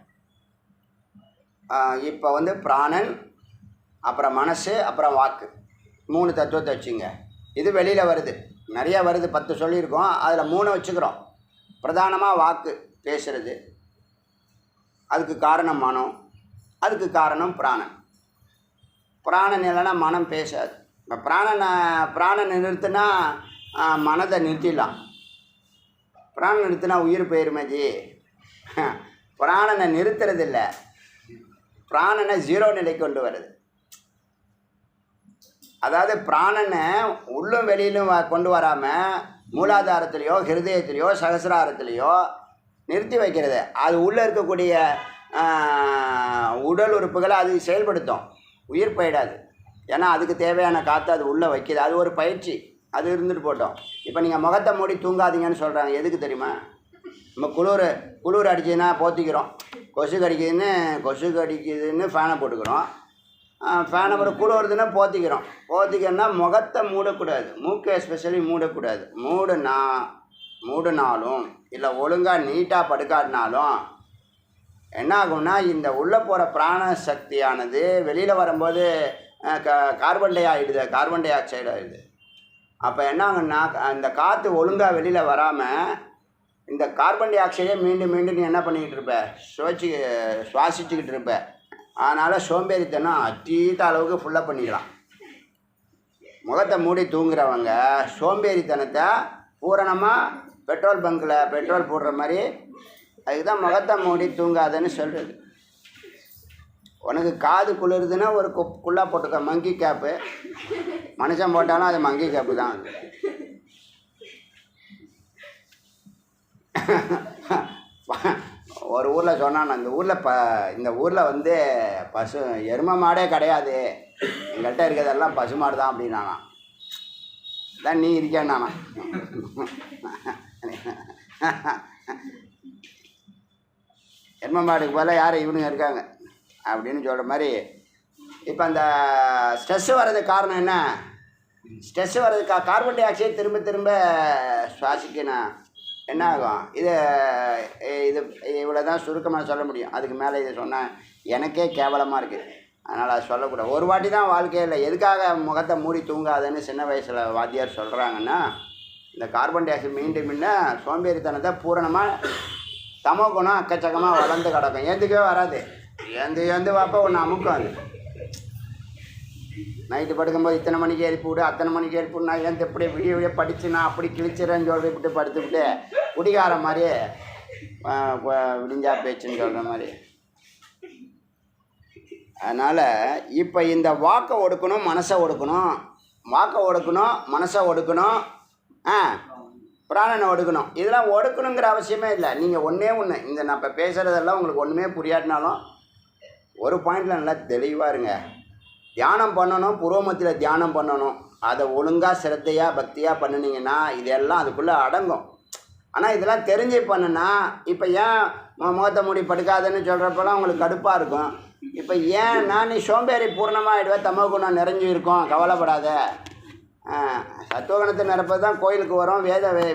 [SPEAKER 1] இப்போ வந்து பிராணன், அப்புறம் மனசு, அப்புறம் வாக்கு, 3 தத்துவத்தை வச்சுங்க. இது வெளியில் வருது, நிறையா வருது, 10 சொல்லியிருக்கோம், அதில் 3 வச்சுக்கிறோம். பிரதானமாக வாக்கு, பேசுகிறது, அதுக்கு காரணம் மனம், அதுக்கு காரணம் பிராணன். பிராணன் இல்லைன்னா மனம் பேசாது. இப்போ பிராணனை நிறுத்தினா மனதை நிறுத்திடலாம். பிராணனை நிறுத்தினா உயிர் போயிருமேஜி. பிராணனை நிறுத்துறதில்லை, பிராணனை 0 நிலைக்கு கொண்டு வருது. அதாவது பிராணனை உள்ளும் வெளியிலும் கொண்டு வராமல் மூலாதாரத்துலேயோ ஹிருதயத்துலேயோ சகசிராரத்துலேயோ நிறுத்தி வைக்கிறது. அது உள்ளே இருக்கக்கூடிய உடல் உறுப்புகளை அது செயல்படுத்தும், உயிர் போயிடாது. ஏன்னா அதுக்கு தேவையான காற்று அது உள்ளே வைக்கிது. அது ஒரு பயிற்சி, அது இருந்துட்டு போட்டோம். இப்போ நீங்கள் முகத்தை மூடி தூங்காதீங்கன்னு சொல்கிறாங்க. எதுக்கு தெரியுமா? நம்ம குளிர் அடிச்சதுன்னா போத்திக்கிறோம், கொசு கடிக்குதுன்னு ஃபேனை போட்டுக்கிறோம். ஃபேனை அப்புறம் குளிருதுன்னா போத்திக்கிறோன்னா முகத்தை மூடக்கூடாது, மூக்கை எஸ்பெஷலி மூடக்கூடாது. மூடினாலும் இல்லை ஒழுங்காக நீட்டாக படுக்காட்டினாலும் என்ன ஆகும்னா, இந்த உள்ளே போகிற பிராண சக்தியானது வெளியில் வரும்போது கார்பன் டை ஆக்சைடு ஆகிடுது. அப்போ என்ன ஆகுன்னா அந்த காற்று ஒழுங்காக வெளியில் வராமல் இந்த கார்பன் டை ஆக்சைடே மீண்டும் மீண்டும் நீ என்ன பண்ணிக்கிட்டு இருப்ப சுவாசிச்சுக்கிட்டு இருப்ப. அதனால் சோம்பேறித்தனம் அத்தீத அளவுக்கு ஃபுல்லாக பண்ணிக்கலாம். முகத்தை மூடி தூங்குறவங்க சோம்பேறித்தனத்தை பூரணமாக பெட்ரோல் பங்கில் பெட்ரோல் போடுற மாதிரி, அதுக்கு தான் முகத்தை மூடி தூங்காதன்னு சொல்கிறது. உனக்கு காது குளிருதுன்னா ஒரு குள்ளா போட்டுக்க, மங்கி கேப்பு. மனுஷன் போட்டாலும் அது மங்கி கேப்பு தான். ஒரு ஊரில் சொன்னான், அந்த ஊரில் இந்த ஊரில் வந்து எருமை மாடே கிடையாது, எங்கள்கிட்ட இருக்கிறதெல்லாம் பசு மாடு தான் அப்படின்னானா. தான் நீ இருக்கேன்னானா. எருமை மாடுக்கு போல யார் இவனுங்க இருக்காங்க அப்படின்னு சொல்கிற மாதிரி. இப்போ அந்த ஸ்ட்ரெஸ்ஸு வர்றதுக்கு காரணம் என்ன? ஸ்ட்ரெஸ்ஸு வர்றதுக்கு கார்பன் டை ஆக்சைடு திரும்ப திரும்ப சுவாசிக்கணும். என்ன ஆகும்? இது இவ்வளோ தான் சுருக்கமாக சொல்ல முடியும். அதுக்கு மேலே இதை சொன்னால் எனக்கே கேவலமாக இருக்குது. அதனால் அது சொல்லக்கூடாது. ஒரு வாட்டி தான் வாழ்க்கையில். எதுக்காக முகத்தை மூடி தூங்காதுன்னு சின்ன வயசில் வாத்தியார் சொல்கிறாங்கன்னா, இந்த கார்பன் டை ஆக்சைடு மீண்டும் மீண்டும் சோம்பேறித்தனத்தை பூரணமாக தமோ குணம் அக்கச்சக்கமாக வளர்ந்து கிடக்கும். ஏந்துக்கவே வராது. ஏந்து வாப்பா ஒன்று அமுக்கும். அது நைட்டு படுக்கும்போது இத்தனை மணிக்கு எழுப்பி விடு, அத்தனை மணிக்கு எழுப்பி விடு, நான் ஏன் எப்படி விடிய படித்து நான் அப்படி கிழிச்சிடறேன்னு சொல்லிவிட்டு படுத்துக்கிட்டு குடிகார மாதிரி விடிஞ்சா பேச்சுன்னு சொல்கிற மாதிரி. அதனால் இப்போ இந்த வாக்கை ஒடுக்கணும், மனசை ஒடுக்கணும். வாக்கை ஒடுக்கணும், மனசை ஒடுக்கணும், பிராணனை ஒடுக்கணும். இதெல்லாம் ஒடுக்கணுங்கிற அவசியமே இல்லை. நீங்கள் ஒன்றே ஒன்று, இந்த நான் இப்போ பேசுகிறதெல்லாம் உங்களுக்கு ஒன்றுமே புரியாட்டினாலும் ஒரு பாயிண்டில் நல்லா தெளிவாக இருங்க. தியானம் பண்ணணும், புரோமத்தில் தியானம் பண்ணணும். அதை ஒழுங்காக சிரத்தையாக பக்தியாக பண்ணினீங்கன்னா இதெல்லாம் அதுக்குள்ளே அடங்கும். ஆனால் இதெல்லாம் தெரிஞ்சு பண்ணுனா, இப்போ ஏன் முகத்தை மூடி படுக்காதுன்னு சொல்கிறப்பெல்லாம் உங்களுக்கு கடுப்பாக இருக்கும். இப்போ ஏன்னா நீ சோம்பேறி பூர்ணமாகிடுவே, தமோ குணம் நிறைஞ்சு இருக்கும், கவலைப்படாத. சத்துவகுணத்தை நிரப்பது தான் கோயிலுக்கு வரோம்,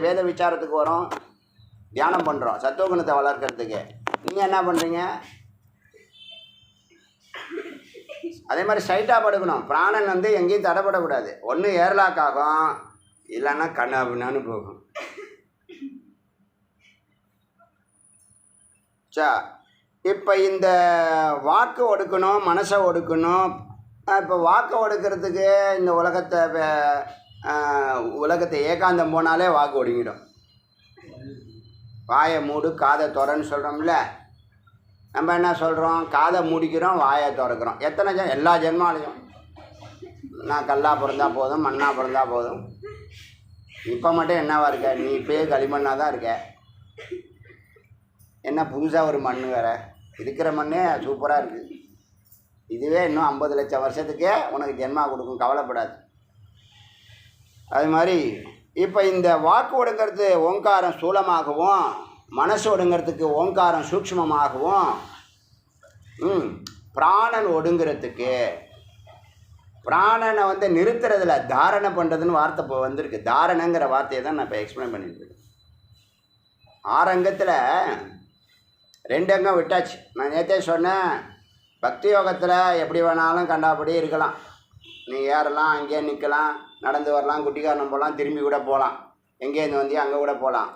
[SPEAKER 1] வேத விசாரத்துக்கு வரோம், தியானம் பண்ணுறோம் சத்துவகுணத்தை வளர்க்குறதுக்கு. நீங்கள் என்ன பண்ணுறீங்க? அதே மாதிரி ஸ்ட்ரைட்டாக படுக்கணும். பிராணன் வந்து எங்கேயும் தடைப்படக்கூடாது. ஒன்று ஏர்லாக் ஆகும், இல்லைன்னா கண்ணாபின்னான்னு போகும். இப்போ இந்த வாக்கு ஒடுக்கணும், மனசை ஒடுக்கணும். இப்போ வாக்கை ஒடுக்கிறதுக்கு இந்த உலகத்தை ஏகாந்தம் போனாலே வாக்கு ஒடுங்கிடும். வாயை மூடு காதை திறன்னு சொல்கிறோம்ல, நம்ம என்ன சொல்கிறோம்? காதை மூடிக்கிறோம், வாயை திறக்கிறோம். எத்தனை எல்லா ஜென்மாலையும் நான் கல்லாக பிறந்தா போதும், மண்ணாக பிறந்தா போதும். இப்போ மட்டும் என்னவா இருக்க? நீ இப்போயே களிமண்ணாக தான் இருக்க. என்ன புதுசாக ஒரு மண் வேறு? இருக்கிற மண்ணே சூப்பராக இருக்குது. இதுவே இன்னும் 50 லட்சம் வருஷத்துக்கே உனக்கு ஜென்மா கொடுக்கும், கவலைப்படாது. அது மாதிரி இப்போ இந்த வாக்கு ஒடுங்கிறது ஓங்காரம் ஸ்தூலமாகவும், மனசு ஒடுங்கிறதுக்கு ஓங்காரம் சூக்ஷ்மமாகவும், பிராணன் ஒடுங்கிறதுக்கு பிராணனை வந்து நிறுத்துறதுல தாரணை பண்ணுறதுன்னு வார்த்தை இப்போ வந்திருக்கு. தாரணங்கிற வார்த்தையை தான் நான் இப்போ எக்ஸ்பிளைன் பண்ணிட்டு இருக்கேன். 6 அங்கத்தில் 2 அங்கம் விட்டாச்சு. நான் நேற்றே சொன்னேன், பக்தி யோகத்தில் எப்படி வேணாலும் கண்டாப்படி இருக்கலாம். நீ ஏறலாம், அங்கேயே நிற்கலாம், நடந்து வரலாம், குட்டிக்காரணம் போகலாம், திரும்பி கூட போகலாம், எங்கேருந்து வந்தியோ அங்கே கூட போகலாம்.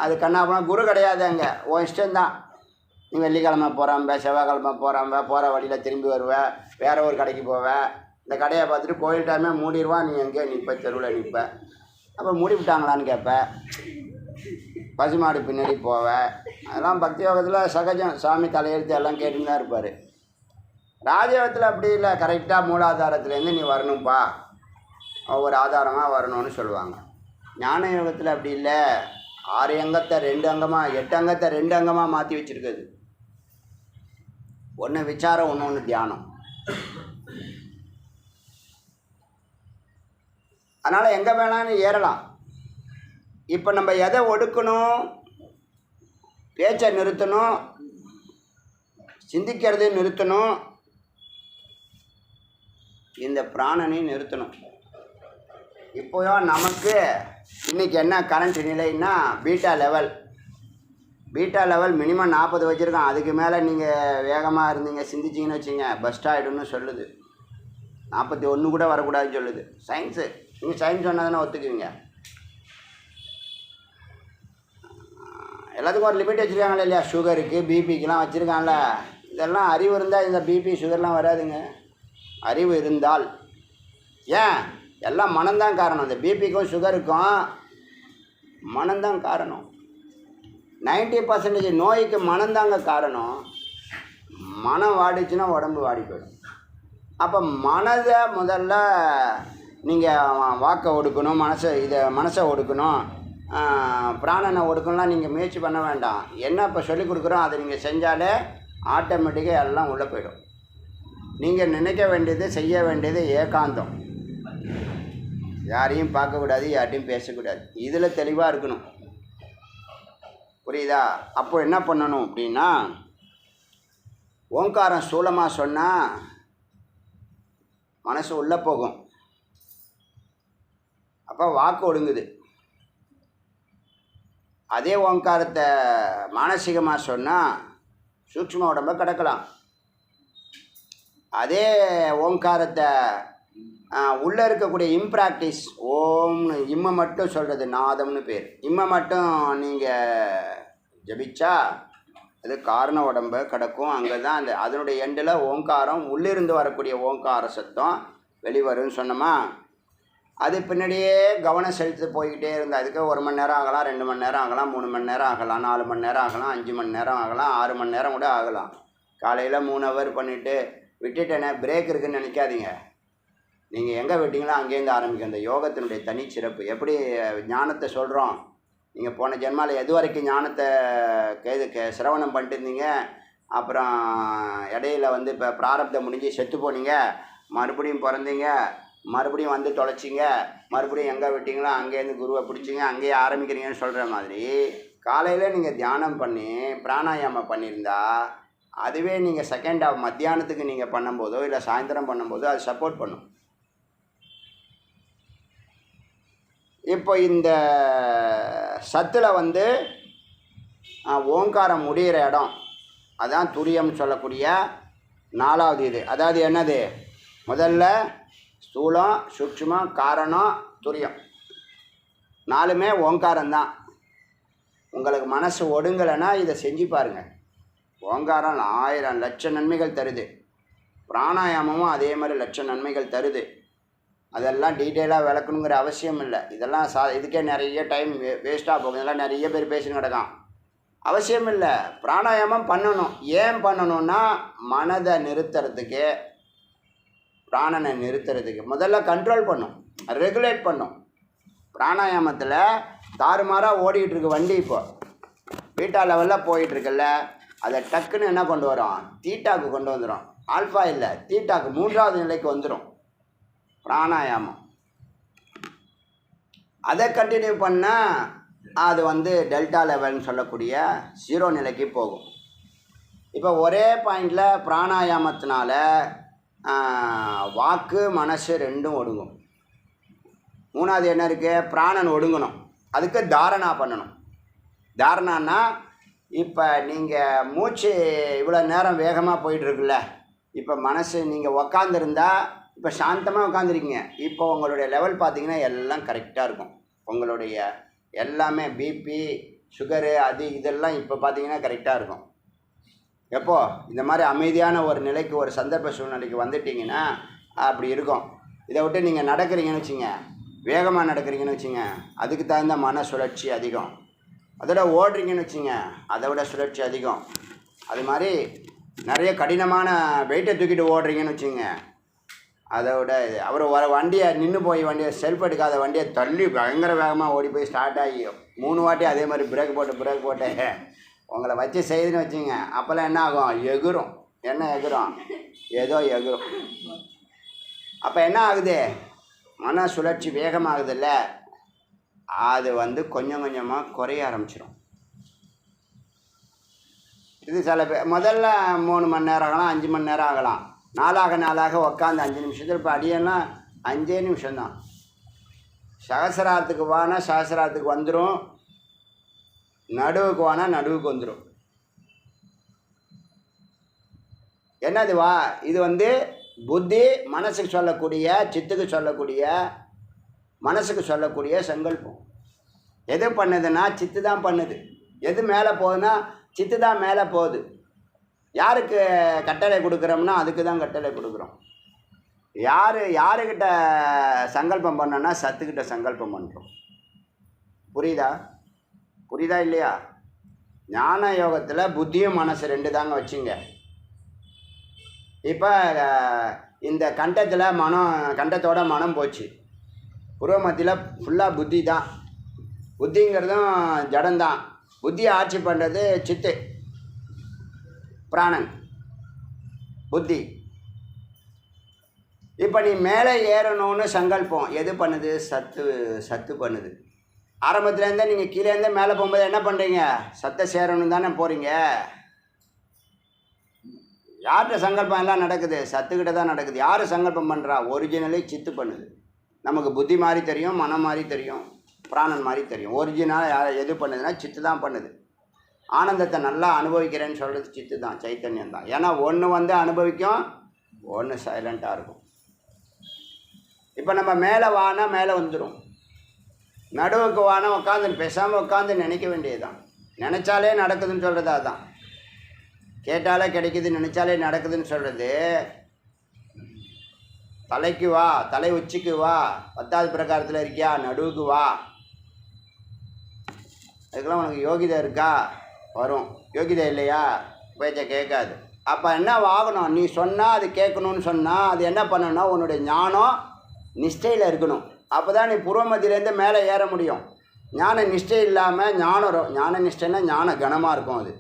[SPEAKER 1] அது கண்ணாப்பலாம் குரு கிடையாது. அங்கே உன் இஷ்டம்தான். நீ வெள்ளிக்கிழமை போகிறாம்ப, செவ்வாய்க்கிழமை போகிறாம்ப, போகிற வழியில் திரும்பி வருவேன், வேறு ஒரு கடைக்கு போவேன். இந்த கடையை பார்த்துட்டு கோயில் டைமே மூடிடுவான், நீ எங்கேயோ நிற்ப, தெருவில் நிற்ப. அப்போ மூடி விட்டாங்களான்னு கேட்ப, பசுமாடு பின்னாடி போவேன். அதெல்லாம் பக்தி யோகத்தில் சகஜம். சாமி தலையெழுத்து எல்லாம் கேட்டுன்னு தான் இருப்பார். ராஜயோகத்தில் அப்படி இல்லை. கரெக்டாக மூலாதாரத்துலேருந்து நீ வரணும்ப்பா, ஒவ்வொரு ஆதாரமாக வரணும்னு சொல்லுவாங்க. ஞான யோகத்தில் அப்படி இல்லை. 6 அங்கத்தை 2 அங்கமாக, 8 அங்கத்தை 2 அங்கமாக மாற்றி வச்சுருக்குது. ஒன்று விசாரம், ஒன்று தியானம். அதனால் எங்கே வேணாலும் ஏறலாம். இப்போ நம்ம எதை ஒடுக்கணும்? பேச்சை நிறுத்தணும், சிந்திக்கிறதை நிறுத்தணும், இந்த பிராணனை நிறுத்தணும். இப்போயோ நமக்கு இன்றைக்கி என்ன கரண்ட் நிலைன்னா பீட்டா லெவல் மினிமம் 40 வச்சுருக்கான். அதுக்கு மேலே நீங்கள் வேகமாக இருந்தீங்க, சிந்திச்சிங்கன்னு வச்சிங்க, பஸ்ட் ஆகிடும்னு சொல்லுது. 41 கூட வரக்கூடாதுன்னு சொல்லுது சயின்ஸு. நீங்கள் சயின்ஸ் சொன்னதுன்னா ஒத்துக்குவீங்க. எல்லாத்துக்கும் ஒரு லிமிட் வச்சுருக்காங்களே இல்லையா? சுகருக்கு பிபிக்கெலாம் வச்சுருக்காங்கள. இதெல்லாம் அறிவு இருந்தால் இந்த பிபி சுகர்லாம் வராதுங்க. அறிவு இருந்தால். ஏன்? எல்லாம் மனம்தான் காரணம். இந்த பிபிக்கும் சுகருக்கும் மனம்தான் காரணம். 90% நோய்க்கு மனம்தாங்க காரணம். மனம் வாடிச்சுன்னா உடம்பு வாடி போயிடும். அப்போ மனதை முதல்ல நீங்கள் வாக்கை ஒடுக்கணும், மனசை ஒடுக்கணும், பிராணனை ஒடுக்கணும்லாம் நீங்கள் முயற்சி பண்ண வேண்டாம். என்ன இப்போ சொல்லிக் கொடுக்குறோம் அதை நீங்கள் செஞ்சாலே ஆட்டோமேட்டிக்காக எல்லாம் உள்ளே போயிடும். நீங்கள் நினைக்க வேண்டியது, செய்ய வேண்டியது ஏகாந்தம். யாரையும் பார்க்கக்கூடாது, யார்ட்டையும் பேசக்கூடாது. இதில் தெளிவாக இருக்கணும். புரியுதா? அப்போ என்ன பண்ணணும் அப்படின்னா, ஓங்காரம் ஸ்தூலமாக சொன்னால் மனசு உள்ளே போகும். அப்போ வாக்கு ஒடுங்குது. அதே ஓங்காரத்தை மானசீகமாக சொன்னால் சூட்சும உடம்பை கடக்கலாம். அதே ஓங்காரத்தை உள்ளே இருக்கக்கூடிய இம்ப்ராக்டிஸ், ஓம்னு இம்மை மட்டும் சொல்கிறது நாதம்னு பேர். இம்மை மட்டும் நீங்கள் ஜபிச்சா அது காரண உடம்பை கிடக்கும். அங்கே தான் அதனுடைய எண்டில் ஓங்காரம், உள்ளிருந்து வரக்கூடிய ஓங்கார சத்தம் வெளிவரும்னு சொன்னோமா. அது பின்னாடியே கவனம் செலுத்தி போய்கிட்டே இருந்தால் அதுக்கு 1 மணி நேரம் ஆகலாம், 2 மணி நேரம் ஆகலாம், 3 மணி நேரம் ஆகலாம், 4 மணி நேரம் ஆகலாம், 5 மணி நேரம் ஆகலாம், 6 மணி நேரம் கூட ஆகலாம். காலையில் 3 ஹவர் பண்ணிவிட்டு விட்டுட்டேனே பிரேக் இருக்குதுன்னு நினைக்காதீங்க. நீங்கள் எங்கே விட்டீங்களோ அங்கேருந்து ஆரம்பிக்கும். அந்த யோகத்தினுடைய தனிச்சிறப்பு. எப்படி ஞானத்தை சொல்கிறோம், நீங்கள் போன ஜென்மாவில் எது வரைக்கும் ஞானத்தை சிரவணம் பண்ணிட்டு இருந்தீங்க, அப்புறம் இடையில இப்போ பிராரப்தம் முடிஞ்சு செத்து போனீங்க, மறுபடியும் பிறந்தீங்க, மறுபடியும் வந்து தொலைச்சிங்க, மறுபடியும் எங்கே விட்டீங்களோ அங்கேருந்து குருவை பிடிச்சிங்க, அங்கேயே ஆரம்பிக்கிறீங்கன்னு சொல்கிற மாதிரி காலையில் நீங்கள் தியானம் பண்ணி பிராணாயாமம் பண்ணியிருந்தா அதுவே நீங்கள் செகண்ட் ஹாஃப் மத்தியானத்துக்கு நீங்கள் பண்ணும்போதோ இல்லை சாயந்தரம் பண்ணும்போதோ அது சப்போர்ட் பண்ணும். இப்போ இந்த சத்தில் ஓங்காரம் முடிகிற இடம் அதான் துரியம் சொல்லக்கூடிய 4வது இது. அதாவது என்னது? முதல்ல ஸ்தூலம், சூட்சுமம், காரணம், துரியம். 4மே ஓங்காரம்தான். உங்களுக்கு மனசு ஒடுங்கலைன்னா இதை செஞ்சு பாருங்கள். ஓங்காரம் 1000 லட்ச நன்மைகள் தருது. பிராணாயாமமும் அதே மாதிரி லட்ச நன்மைகள் தருது. அதெல்லாம் டீட்டெயிலாக விளக்கணுங்கிற அவசியம் இல்லை. இதெல்லாம் இதுக்கே நிறைய டைம் வேஸ்ட்டாக போகும். இதெல்லாம் நிறைய பேர் பேசின்னு கிடக்கான். அவசியம் இல்லை. பிராணாயாமம் பண்ணணும். ஏன் பண்ணணும்னா மனதை நிறுத்துறதுக்கு, பிராணனை நிறுத்துறதுக்கு. முதல்ல கண்ட்ரோல் பண்ணும், ரெகுலேட் பண்ணும். பிராணாயாமத்தில் தாறுமாறாக ஓடிக்கிட்டு இருக்கு வண்டி. இப்போ பீட்டா லெவலில் போயிட்டுருக்குல்ல, அதை டக்குன்னு என்ன கொண்டு வரும்? தீட்டாவுக்கு கொண்டு வந்துடும். ஆல்ஃபா இல்லை, தீட்டாவுக்கு 3வது நிலைக்கு வந்துடும் பிராணாயாமம். அதை கண்டினியூ பண்ணால் அது டெல்டா லெவல்னு சொல்லக்கூடிய 0 நிலைக்கு போகும். இப்போ ஒரே பாயிண்டில் பிராணாயாமத்தினால வாக்கு மனசு ரெண்டும் ஒடுங்கும். 3வது என்ன இருக்குது? பிராணன் ஒடுங்கணும். அதுக்கு தாரணா பண்ணணும். தாரணான்னா இப்போ நீங்கள் மூச்சு இவ்வளோ நேரம் வேகமாக போயிட்டுருக்குல்ல, இப்போ மனசு நீங்கள் உக்காந்துருந்தா இப்போ சாந்தமாக உட்காந்துருக்கீங்க. இப்போ உங்களுடைய லெவல் பார்த்திங்கன்னா எல்லாம் கரெக்டாக இருக்கும். உங்களுடைய எல்லாமே பிபி, சுகரு, அது இதெல்லாம் இப்போ பார்த்திங்கன்னா கரெக்டாக இருக்கும். எப்போ இந்த மாதிரி அமைதியான ஒரு நிலைக்கு, ஒரு சந்தர்ப்ப சூழ்நிலைக்கு வந்துட்டிங்கன்னா அப்படி இருக்கும். இதை விட்டு நீங்கள் நடக்கிறீங்கன்னு வச்சுங்க, வேகமாக நடக்கிறீங்கன்னு வச்சுங்க, அதுக்கு தகுந்த மன சுழற்சி அதிகம். அதோட ஓடுறீங்கன்னு வச்சுங்க, அதை விட சுழற்சி அதிகம். அது மாதிரி நிறைய கடினமான வெயிட்டை தூக்கிட்டு ஓடுறீங்கன்னு வச்சுங்க, அதை விட இது. அப்புறம் வண்டியை நின்று போய் வண்டியை செல்ஃப் எடுக்காத வண்டியை தள்ளி பயங்கர வேகமாக ஓடி போய் ஸ்டார்ட் ஆகி 3 வாட்டி அதே மாதிரி பிரேக் போட்டு உங்களை வச்சு செய்யுதுன்னு வச்சுங்க, அப்போல்லாம் என்ன ஆகும்? எகுரும். என்ன எகுரும்? ஏதோ எகுரும். அப்போ என்ன ஆகுது? மன சுழற்சி வேகமாகுதுல்ல, அது கொஞ்சம் கொஞ்சமாக குறைய ஆரம்பிச்சிடும். இது சில பேர் முதல்ல 3 மணி நேரம் ஆகலாம், 5 மணி நேரம் ஆகலாம். நாளாக உட்காந்து 5 நிமிஷத்தில் இப்போ அடியெல்லாம் 5 நிமிஷம்தான். சகசிராரத்துக்கு வானா சகசிராரத்துக்கு வந்துடும், நடுவுக்கு வானா நடுவுக்கு வந்துடும். என்னது வா? இது புத்தி மனசுக்கு சொல்லக்கூடிய, சித்துக்கு சொல்லக்கூடிய மனசுக்கு சொல்லக்கூடிய சங்கல்பம். எது பண்ணுதுன்னா சித்து தான் பண்ணுது. எது மேலே போகுதுன்னா சித்து தான் மேலே போகுது. யாருக்கு கட்டளை கொடுக்குறோம்னா அதுக்கு தான் கட்டளை கொடுக்குறோம். யாருக்கிட்ட சங்கல்பம் பண்ணோன்னா சத்துக்கிட்ட சங்கல்பம் பண்ணுறோம். புரியுதா இல்லையா? ஞான யோகத்தில் புத்தியும் மனசு 2 தாங்க வச்சுங்க. இப்போ இந்த கண்டத்தோட மனம் போச்சு. புருவமத்தியில் ஃபுல்லாக புத்தி தான். புத்திங்கிறதும் ஜடம்தான். புத்தியை ஆட்சி பண்ணுறது சித்து, பிராணன், புத்தி. இப்போ நீ மேலே ஏறணும்னு சங்கல்பம் எது பண்ணுது? சத்து பண்ணுது. ஆரம்பத்துலேருந்தே நீங்கள் கீழேருந்தே மேலே போகும்போது என்ன பண்ணுறீங்க? சத்தை சேரணும் தானே போகிறீங்க. யார்கிட்ட சங்கல்பம் எல்லாம் நடக்குது? சத்துக்கிட்ட தான் நடக்குது. யார் சங்கல்பம் பண்ணுறா? ஒரிஜினலே சித்து பண்ணுது. நமக்கு புத்தி மாதிரி தெரியும், மனம் மாதிரி தெரியும், பிராணன் மாதிரி தெரியும். ஒரிஜினலாக எது பண்ணுதுன்னா சித்து தான் பண்ணுது. ஆனந்தத்தை நல்லா அனுபவிக்கிறேன்னு சொல்கிறது சித்து தான், சைத்தன்யம் தான். ஏன்னா ஒன்று வந்து அனுபவிக்கும், ஒன்று சைலண்ட்டாக இருக்கும். இப்போ நம்ம மேலே வானா மேலே வந்துடும். நடுவுக்கு வானா உட்காந்து பேசாமல் உட்காந்து நினைக்க வேண்டியது தான். நினச்சாலே நடக்குதுன்னு சொல்கிறது அதுதான். கேட்டாலே கிடைக்குது, நினச்சாலே நடக்குதுன்னு சொல்கிறது. தலைக்கு வா, தலை உச்சிக்கு வா, 10வது பிரகாரத்தில் இருக்கியா, நடுவுக்கு வா. அதுக்கெல்லாம் உனக்கு யோகிதை இருக்கா? வரும். யோகிதை இல்லையா? பேச்சை கேட்காது. அப்போ என்ன ஆகணும்? நீ சொன்னால் அது கேட்கணும்னு சொன்னால் அது என்ன பண்ணணும்னா உன்னுடைய ஞானம் நிஷ்டையில் இருக்கணும். அப்போ தான் நீ பூர்வமத்திலேருந்து மேலே ஏற முடியும். ஞான நிஷ்டை இல்லாமல் ஞான நிஷ்டைன்னா ஞான கணமாக இருக்கும். அது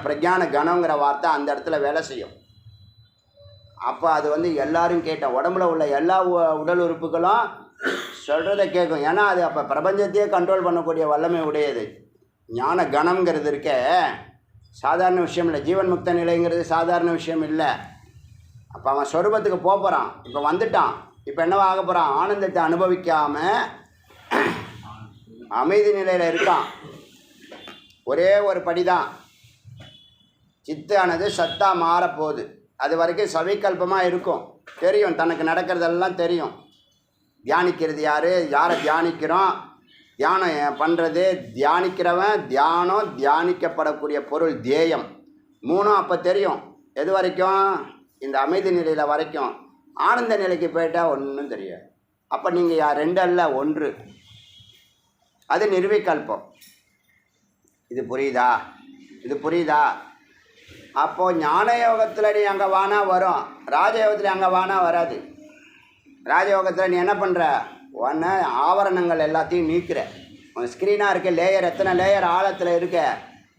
[SPEAKER 1] பிரஜான கணங்கிற வார்த்தை அந்த இடத்துல வேலை செய்யும். அப்போ அது வந்து எல்லாரும் கேட்டோம். உடம்புல உள்ள எல்லா உடல் உறுப்புகளும் சொல்கிறத கேட்கும். ஏன்னா அது அப்போ பிரபஞ்சத்தையே கண்ட்ரோல் பண்ணக்கூடிய வல்லமை உடையது. ஞான கணம்ங்கிறது இருக்க சாதாரண விஷயம் இல்லை. ஜீவன் முக்த நிலைங்கிறது சாதாரண விஷயம் இல்லை. அப்போ அவன் சொரூபத்துக்கு போகிறான். இப்போ வந்துட்டான். இப்போ என்னவா ஆக போகிறான்? ஆனந்தத்தை அனுபவிக்காமல் அமைதி நிலையில் இருக்கான். ஒரே ஒரு படிதான். சித்தானது சத்தாக மாறப்போகுது. அது வரைக்கும் சவிகல்பமாக இருக்கும். தெரியும், தனக்கு நடக்கிறதெல்லாம் தெரியும். தியானிக்கிறது யாரை தியானிக்கிறோம்? தியானம் பண்ணுறது தியானிக்கிறவன், தியானம் தியானிக்கப்படக்கூடிய பொருள் தேயம் 3 அப்போ தெரியும். எது வரைக்கும்? இந்த அமைதி நிலையில் வரைக்கும். ஆனந்த நிலைக்கு போயிட்டால் ஒன்றும் தெரியாது. அப்போ நீங்கள் 2 அல்ல 1. அது நிர்விகல்பம். இது புரியுதா? அப்போது ஞான யோகத்தில் நீ அங்கே வானா வரும், ராஜயோகத்தில் அங்கே வானா வராது. ராஜயோகத்தில் நீ என்ன பண்ணுற? ஒன்று ஆவரணங்கள் எல்லாத்தையும் நீக்கிற. உன் ஸ்க்ரீனாக இருக்க லேயர், எத்தனை லேயர் ஆழத்தில் இருக்க,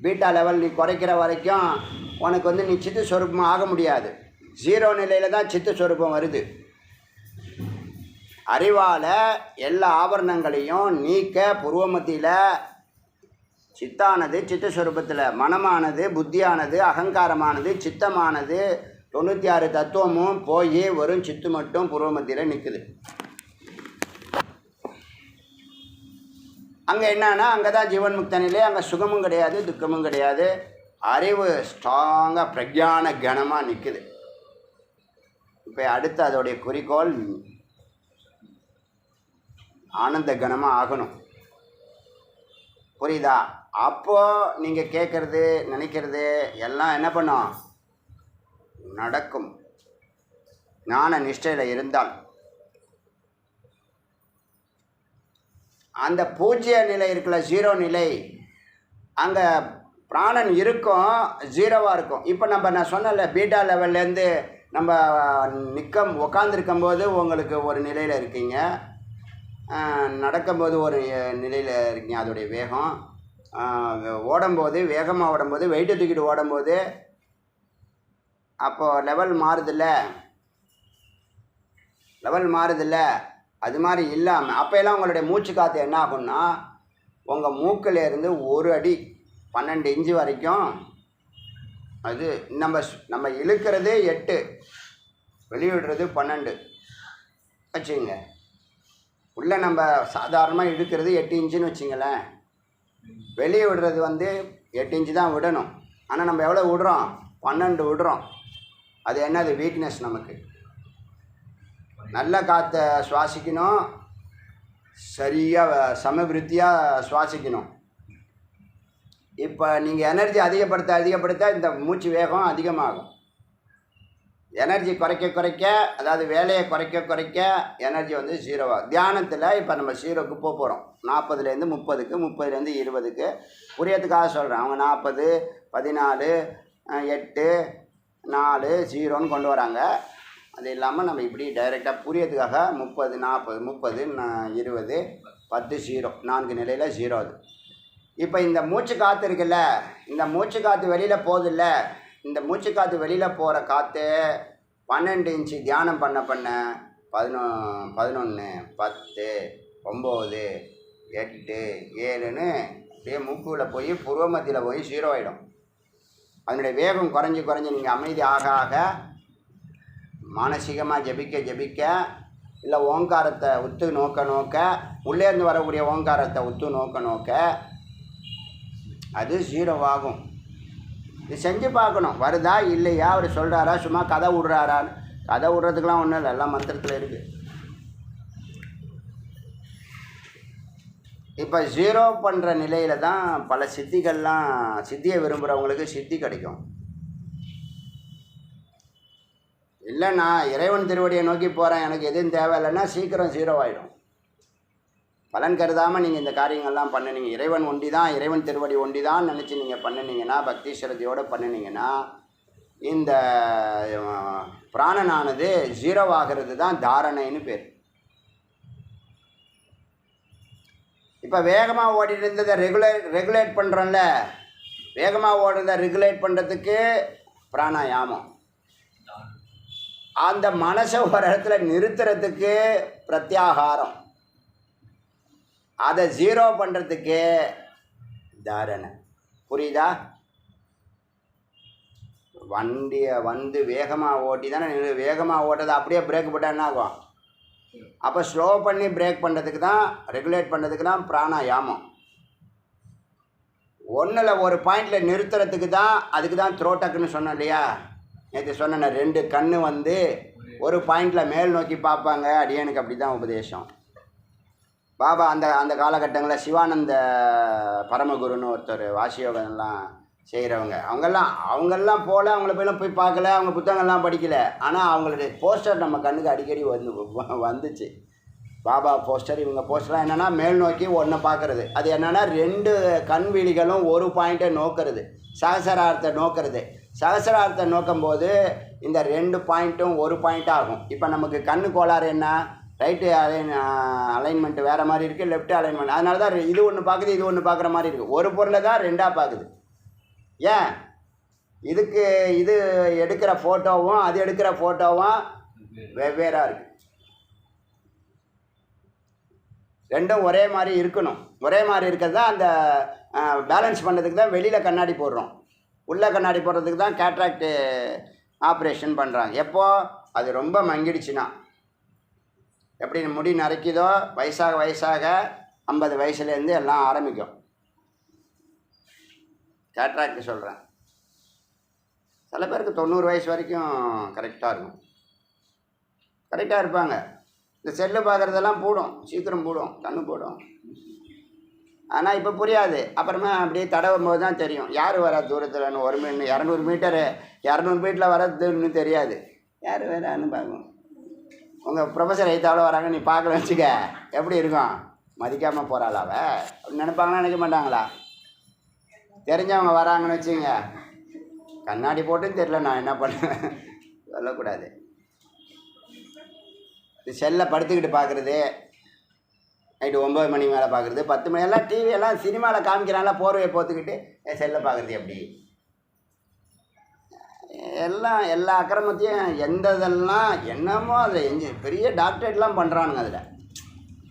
[SPEAKER 1] பீட்டா லெவல் நீ குறைக்கிற வரைக்கும் உனக்கு வந்து நீ சித்து சொரூபமாக ஆக முடியாது. 0 நிலையில் தான் சித்து சொரூபம் வருது. அறிவால் எல்லா ஆவரணங்களையும் நீக்க பூர்வமத்தியில் சித்தானது சித்தஸ்வரூபத்தில், மனமானது புத்தியானது அகங்காரமானது சித்தமானது 96 தத்துவமும் போய் வெறும் சித்து மட்டும் பூர்வமத்தியில் நிற்குது. அங்கே என்னன்னா அங்கே தான் ஜீவன் முக்த நிலை. அங்கே சுகமும் கிடையாது, துக்கமும் கிடையாது. அறிவு ஸ்ட்ராங்காக பிரஜான கணமாக நிற்குது. இப்போ அடுத்து அதோடைய குறிக்கோள் ஆனந்த கணமாக ஆகணும். புரியுதா? அப்போது நீங்கள் கேட்குறது நினைக்கிறது எல்லாம் என்ன பண்ணும்? நடக்கும். ஞான நிஷ்டையில் இருந்தால் அந்த பூஜ்ய நிலை இருக்குல்ல, 0 நிலை, அங்கே பிராணன் இருக்கும், 0வாக இருக்கும். இப்போ நான் சொன்னல பீட்டா லெவல்லேருந்து நம்ம உக்காந்துருக்கும்போது உங்களுக்கு ஒரு நிலையில் இருக்கீங்க, நடக்கும்போது ஒரு நிலையில் இருக்கீங்க. அதோடைய வேகம் ஓடும்போது, வேகமாக ஓடும்போது, வெயிட்டை தூக்கிட்டு ஓடும்போது அப்போது லெவல் மாறுதில்ல. அது மாதிரி இல்லாமல் அப்போல்லாம் உங்களுடைய மூச்சு காற்று என்ன ஆகும்னா உங்கள் மூக்கிலேருந்து 1 அடி 12 இன்ச்சு வரைக்கும் அது நம்ம இழுக்கிறது 8, வெளியிடுறது 12 வச்சுங்க. உள்ளே நம்ம சாதாரணமாக இழுக்கிறது 8 இன்ச்சுன்னு வச்சுங்களேன். வெளியே விடுறது வந்து 8 இன்ச்சு தான் விடணும். ஆனால் நம்ம எவ்வளோ விடுறோம்? 12 விடுறோம். அது என்னது? வீக்னஸ். நமக்கு நல்ல காற்றை சுவாசிக்கணும், சரியாக சமவிருத்தியாக சுவாசிக்கணும். இப்போ நீங்கள் எனர்ஜி அதிகப்படுத்த இந்த மூச்சு வேகம் அதிகமாகும். எனர்ஜி குறைக்க அதாவது வேலையை குறைக்க எனர்ஜி வந்து ஜீரோவாகும். தியானத்தில் இப்போ நம்ம ஜீரோக்கு போகிறோம். 40லேருந்து 30க்கு, 30லேருந்து 20க்கு புரியறதுக்காக சொல்கிறேன். அவங்க 40, 14, 8, 4, 0ன்னு கொண்டு வராங்க. அது இல்லாமல் நம்ம இப்படி டைரெக்டாக புரியறதுக்காக 30, 40, 30, 20, 10, 0 4 நிலையில் 0 அது. இப்போ இந்த மூச்சு காற்று இருக்குல்ல, இந்த மூச்சு காற்று வெளியில் போகுதில்ல, இந்த மூச்சு காற்று வெளியில் போகிற காற்று 12 இன்ச்சு தியானம் பண்ண 11, 10, 9, 8, 7ன்னு அப்படியே மூக்குவில் போய் புருவமத்தியில் போய் 0 ஆகிடும். அதனுடைய வேகம் குறைஞ்சி நீங்கள் அமைதி ஆக மானசீகமாக ஜபிக்க இல்லை ஓங்காரத்தை உத்து நோக்க உள்ளேருந்து வரக்கூடிய ஓங்காரத்தை உத்து நோக்க அது 0 ஆகும். இது செஞ்சு பார்க்கணும், வருதா இல்லையா, அவர் சொல்கிறாரா சும்மா கதை விடுறாரான்னு. கதை விடுறதுக்கெலாம் ஒன்றும் இல்லை, எல்லாம் மந்திரத்தில் இருக்குது. இப்போ 0 பண்ணுற நிலையில் தான் பல சித்திகள்லாம், சித்தியை விரும்புகிறவங்களுக்கு சித்தி கிடைக்கும். இல்லை நான் இறைவன் திருவடியை நோக்கி போகிறேன், எனக்கு எதுவும் தேவையில்லைன்னா சீக்கிரம் 0 ஆகிடும். பலன் கருதாமல் நீங்கள் இந்த காரியங்கள்லாம் பண்ணினீங்க, இறைவன் ஒண்டி தான், இறைவன் திருவடி ஒண்டி தான் நினச்சி நீங்கள் பண்ணினீங்கன்னா, பக்தி ஸ்ரத்தையோடு பண்ணினீங்கன்னா, இந்த பிராணனானது 0 ஆகிறது தான் தாரணைன்னு பேர். இப்போ வேகமாக ஓடிட்டு இருந்ததை ரெகுலேட் பண்ணுறோம்ல, வேகமாக ஓடுறதை ரெகுலேட் பண்ணுறதுக்கு பிராணாயாமம். அந்த மனசை ஒரு இடத்துல நிறுத்துறதுக்கு பிரத்யாகாரம். அதை 0 பண்ணுறதுக்கு தாரணை. புரியுதா? வண்டியை வந்து வேகமாக ஓட்டி தானே, வேகமாக ஓட்டுறது அப்படியே பிரேக் போட்டால் என்ன ஆகும்? அப்போ ஸ்லோ பண்ணி பிரேக் பண்ணுறதுக்கு தான், ரெகுலேட் பண்ணுறதுக்கு தான் பிராணாயாமம். ஒன்றில் ஒரு பாயிண்டில் நிறுத்துறதுக்கு தான், அதுக்கு தான் த்ரோட்டக்குன்னு சொன்னேன் இல்லையா, நேற்று சொன்னேன். 2 கண்ணு வந்து ஒரு பாயிண்டில் மேல் நோக்கி பார்ப்பாங்க. அடியனுக்கு அப்படி தான் உபதேசம். பாபா அந்த காலகட்டங்களில் சிவானந்த பரமகுருன்னு ஒருத்தர் வாசியோகம்லாம் செய்கிறவங்க, அவங்கெல்லாம் போல், அவங்கள போய் பார்க்கல, அவங்க புத்தகங்கள்லாம் படிக்கலை. ஆனால் அவங்களுடைய போஸ்டர் நம்ம கண்ணுக்கு அடிக்கடி வந்துச்சு. பாபா போஸ்டர், இவங்க போஸ்டர்லாம் என்னென்னா மேல் நோக்கி ஒன்றை பார்க்குறது. அது என்னென்னா 2 கண் விழிகளும் ஒரு பாயிண்ட்டை நோக்கிறது, சகசரார்த்தை நோக்கிறது. சகசரார்த்தை நோக்கும்போது இந்த 2 பாயிண்ட்டும் ஒரு பாயிண்ட்டாக ஆகும். இப்போ நமக்கு கண்ணு கோளாறு என்ன, ரைட்டு அலைன்மெண்ட் வேறு மாதிரி இருக்குது, லெஃப்ட் அலைன்மெண்ட். அதனால தான் இது ஒன்று பார்க்குது, இது ஒன்று பார்க்குற மாதிரி இருக்குது. ஒரு பொருளை தான் 2ஆக பார்க்குது. ஏன்? இதுக்கு இது எடுக்கிற ஃபோட்டோவும் அது எடுக்கிற ஃபோட்டோவும் வெவ்வேறாக இருக்குது. 2ம் ஒரே மாதிரி இருக்கணும். ஒரே மாதிரி இருக்கிறது தான் அந்த பேலன்ஸ் பண்ணுறதுக்கு தான் வெளியில் கண்ணாடி போடுறோம். உள்ளே கண்ணாடி போடுறதுக்கு தான் கேட்ராக்டு ஆப்ரேஷன் பண்ணுறாங்க. எப்போ அது ரொம்ப மங்கிடுச்சுன்னா, எப்படி முடி நரைக்குதோ வயசாக 50 வயசுலேருந்து எல்லாம் ஆரம்பிக்கும். கேட்ராக்டு சொல்கிறேன். சில பேருக்கு 90 வயசு வரைக்கும் கரெக்டாக இருக்கும், கரெக்டாக இருப்பாங்க. இந்த செல்லு பார்க்குறதெல்லாம் போடும், சீக்கிரம் போடும், கண்ணு போடும். ஆனால் இப்போ புரியாது. அப்புறமா அப்படியே தடவும் போது தான் தெரியும் யார் வர தூரத்தில். 200 மீட்டரில் வரதுன்னு தெரியாது, யார் வரான்னு பார்க்கணும். உங்கள் ப்ரொஃபஸர் ஐத்தாவில் வராங்க, நீ பார்க்கல வச்சுக்க, எப்படி இருக்கும்? மதிக்காமல் போகிறாளாவ அப்படின்னு நினைப்பாங்களா, நினைக்க மாட்டாங்களா? தெரிஞ்சவங்க வராங்கன்னு வச்சுங்க, கண்ணாடி போட்டுன்னு தெரியல, நான் என்ன பண்ணுவேன் சொல்லக்கூடாது. இது செல்லை படுத்துக்கிட்டு பார்க்குறது, நைட்டு 9 மணி மேலே பார்க்குறது, 10 மணி எல்லாம் டிவியெல்லாம் சினிமாவில் காமிக்கிறாங்களா, போர்வையை போத்துக்கிட்டு செல்லை பார்க்குறது. எப்படி எல்லா அக்கிரமத்தையும் எந்ததெல்லாம் என்னமோ அதில் பெரிய டாக்டரேட்லாம் பண்ணுறானுங்க. அதில்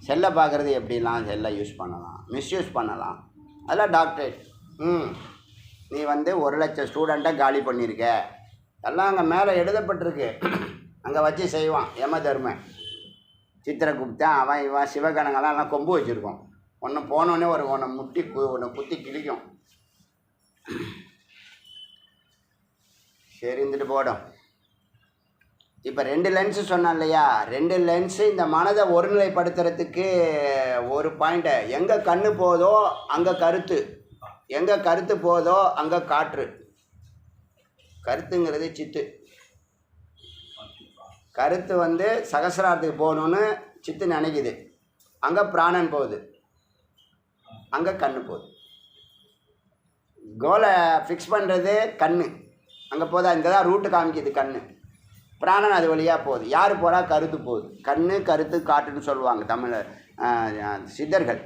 [SPEAKER 1] செல்லை பார்க்குறது எப்படிலாம் செல்லை யூஸ் பண்ணலாம், மிஸ்யூஸ் பண்ணலாம், அதெல்லாம் டாக்டரேட். நீ வந்து 1 லட்சம் ஸ்டூடெண்ட்டை காலி பண்ணியிருக்க, எல்லாம் அங்கே மேலே எழுதப்பட்டிருக்கு. அங்கே வச்சு செய்வான் யமதர்மன், சித்திரகுப்தன், அவன் இவன் சிவகணங்கள்லாம் எல்லாம் கொம்பு வச்சுருக்கோம். ஒன்று போனோடனே ஒன்றை ஒன்று குத்தி கிழிக்கும். சரி, இருந்துட்டு போடும். இப்போ 2 லென்ஸு சொன்னேன் இல்லையா, 2 லென்ஸு இந்த மனதை ஒருநிலைப்படுத்துறதுக்கு ஒரு பாயிண்ட்டை, எங்கே கண்ணு போதோ அங்கே கருத்து, எங்கே கருத்து போதோ அங்கே காற்று. கருத்துங்கிறது சித்து. கருத்து வந்து சகசிராரத்துக்கு போகணுன்னு சித்து நினைக்குது, அங்கே பிராணன் போகுது, அங்கே கண்ணு போகுது. கோலை ஃபிக்ஸ் பண்ணுறது கண்ணு, அங்கே போதா, இங்கே தான் ரூட்டு காமிக்குது கண்ணு. பிராணன் அது வழியாக போகுது. யார் போகிறா? கருத்து போகுது. கண்ணு கருத்து காட்டுன்னு சொல்லுவாங்க தமிழ் சித்தர்கள்.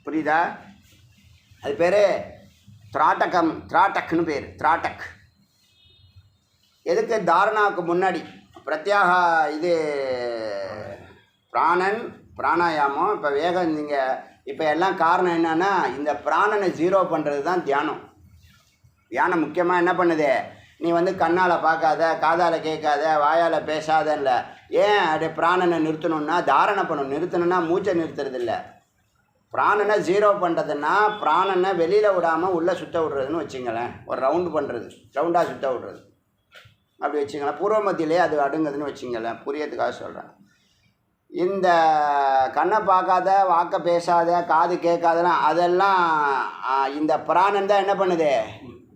[SPEAKER 1] புரியுதா? அது பேர் திராட்டகம், திராட்டக்னு பேர், திராட்டக். எதுக்கு? தாரணாவுக்கு முன்னாடி பிரத்யாக இது பிராணன் பிராணாயாமம். இப்போ வேகம் நீங்கள் இப்போ எல்லாம் காரணம் என்னென்னா, இந்த பிராணனை 0 பண்ணுறது தான் தியானம். தியானம் முக்கியமாக என்ன பண்ணுது? நீ வந்து கண்ணால் பார்க்காத, காதால் கேட்காத, வாயால் பேசாதல்ல. ஏன் அப்படியே பிராணனை நிறுத்தணுன்னா தாரணை பண்ணணும். நிறுத்தணுன்னா மூச்சை நிறுத்துறது இல்லை. பிராணனை 0 பண்ணுறதுன்னா பிராணனை வெளியில் விடாமல் உள்ளே சுற்ற விட்றதுன்னு வச்சுங்களேன். ஒரு ரவுண்டு பண்ணுறது, ரவுண்டாக சுற்ற விட்றது அப்படி வச்சுங்களேன். பூர்வ மத்தியிலே அது அடுங்குதுன்னு வச்சுங்களேன். புரியறதுக்காக சொல்கிறேன். இந்த கண்ணை பார்க்காத, வாக்க பேசாத, காது கேட்காதலாம், அதெல்லாம் இந்த பிராணன் தான் என்ன பண்ணுது?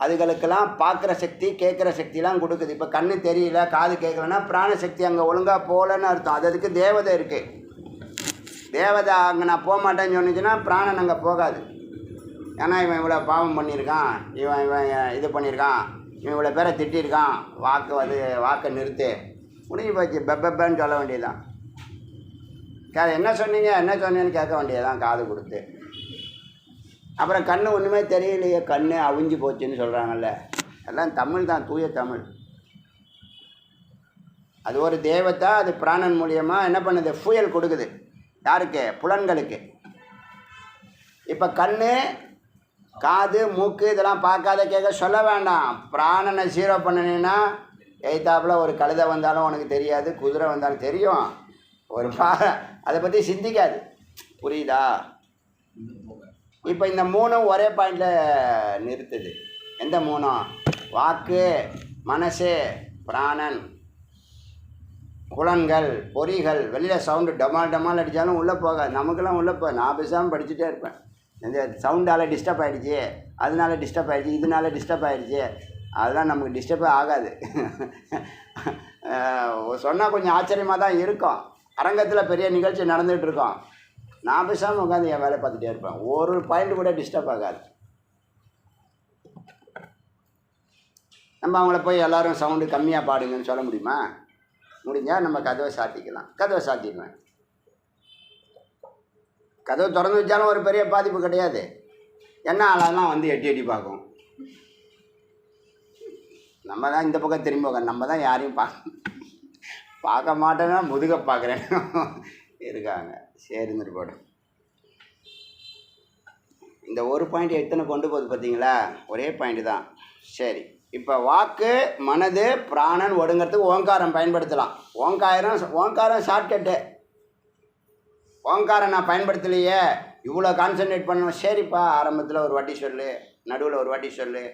[SPEAKER 1] அதுகளுக்கெல்லாம் பார்க்குற சக்தி, கேட்குற சக்திலாம் கொடுக்குது. இப்போ கண்ணு தெரியல, காது கேட்கலன்னா பிராணசக்தி அங்கே ஒழுங்காக போகலன்னு அர்த்தம். அதுக்கு தேவதை இருக்குது. தேவதை அங்கே நான் போக மாட்டேன்னு சொன்னிச்சுன்னா பிராணன் அங்கே போகாது. ஏன்னா இவன் இவ்வளோ பாவம் பண்ணியிருக்கான், இவன் இது பண்ணியிருக்கான், இவன் இவ்வளோ பேரை திட்டியிருக்கான், வாக்கை நிறுத்து, முடிஞ்சு போச்சு, பெப்பன்னு சொல்ல வேண்டியதுதான். என்ன சொன்னீங்கன்னு கேட்க வேண்டியதுதான் காது கொடுத்து. அப்புறம் கண்ணு ஒன்றுமே தெரியலையே, கண்ணு அவிஞ்சு போச்சுன்னு சொல்கிறாங்கல்ல, எல்லாம் தமிழ் தான், தூய தமிழ். அது ஒரு தேவத்தை, அது பிராணன் மூலியமாக என்ன பண்ணுது? ஃபியூயல் கொடுக்குது. யாருக்கு? புலன்களுக்கு. இப்போ கண்ணு, காது, மூக்கு இதெல்லாம் பார்க்காத கேட்க சொல்ல வேண்டாம். பிராணனை 0 பண்ணினீன்னா எய்த்தாப்பில் ஒரு கழுதை வந்தாலும் உனக்கு தெரியாது, குதிரை வந்தாலும் தெரியும், ஒரு அதை பற்றி சிந்திக்காது. புரியுதா? இப்போ இந்த 3 ஒரே பாயிண்டில் நிறுத்துது. எந்த 3? வாக்கு, மனசு, பிராணன், புலன்கள், பொறிகள். வெளியில் சவுண்டு டமால் அடித்தாலும் உள்ளே போகாது. நமக்கெல்லாம் உள்ளே நான் பேசாமல் படிச்சுட்டே இருப்பேன். இந்த சவுண்டால் டிஸ்டர்ப் ஆகிடுச்சு, அதனால டிஸ்டர்ப் ஆகிடுச்சு, இதனால டிஸ்டர்ப் ஆகிடுச்சு, அதெல்லாம் நமக்கு டிஸ்டர்பே ஆகாது. சொன்னால் கொஞ்சம் ஆச்சரியமாக தான் இருக்கும். அரங்கத்தில் பெரிய நிகழ்ச்சி நடந்துகிட்ருக்கோம், நான் பேசாமல் உட்காந்து என் வேலையை பார்த்துட்டே இருப்பேன். ஒரு பாயிண்ட் கூட டிஸ்டர்ப் ஆகாது. நம்ம அவங்கள போய் எல்லோரும் சவுண்டு கம்மியாக பாடுங்கன்னு சொல்ல முடியுமா? முடிஞ்சால் நம்ம கதவை சாத்திக்கலாம். கதவை சாத்திடுவேன். கதவை திறந்து வச்சாலும் ஒரு பெரிய பாதிப்பு கிடையாது. என்ன ஆளாலாம் வந்து எட்டி பார்க்கும். நம்ம தான் இந்த பக்கம் திரும்பி உட்காந்து, நம்ம தான் யாரையும் பார்க்க மாட்டேன்னா முதுக பார்க்குறேன் இருக்காங்க. சரி, இருந்துட்டு போடும். இந்த ஒரு பாயிண்ட் எத்தனை கொண்டு போகுது பார்த்தீங்களா? ஒரே பாயிண்ட் தான். சரி, இப்போ வாக்கு, மனது, பிராணன் ஒடுங்கிறதுக்கு ஓங்காரம் பயன்படுத்தலாம். ஓங்காரம் ஷார்ட்கட்டு. ஓங்காரம் நான் பயன்படுத்தலையே, இவ்வளோ கான்சன்ட்ரேட் பண்ணணும். சரிப்பா, ஆரம்பத்தில் ஒரு வாட்டி சொல்லு, நடுவில் ஒரு வாட்டி சொல்லு.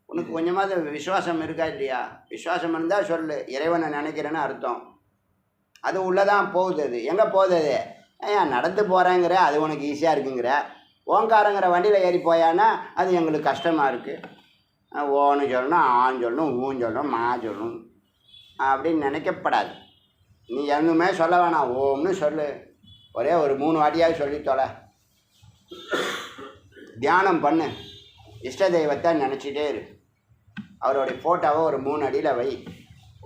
[SPEAKER 1] உனக்கு கொஞ்சமாவது விசுவாசம் இருக்கா இல்லையா? விசுவாசம் இருந்தால் சொல்லு. இறைவனை நினைக்கிறேன்னு அர்த்தம். அது உள்ளே தான் போகுது. அது எங்கே போகுது? அது ஏன் நடந்து போகிறேங்கிற, அது உனக்கு ஈஸியாக இருக்குங்கிற. ஓங்காரங்கிற வண்டியில் ஏறி போயான்னா அது எங்களுக்கு கஷ்டமாக இருக்குது. ஓன்னு சொல்லணும், ஆன்னு சொல்லணும், ஊன்னு சொல்லணும், மா சொல்லணும் அப்படின்னு நினைக்கப்படாது. நீ எங்குமே சொல்ல வேணாம், ஓம்னு சொல்லு. ஒரே ஒரு 3 வாட்டியாவது சொல்லி தொலை. தியானம் பண்ணு. இஷ்ட தெய்வத்தை நினச்சிட்டே இரு. அவருடைய ஃபோட்டோவை ஒரு 3 அடியில் வை.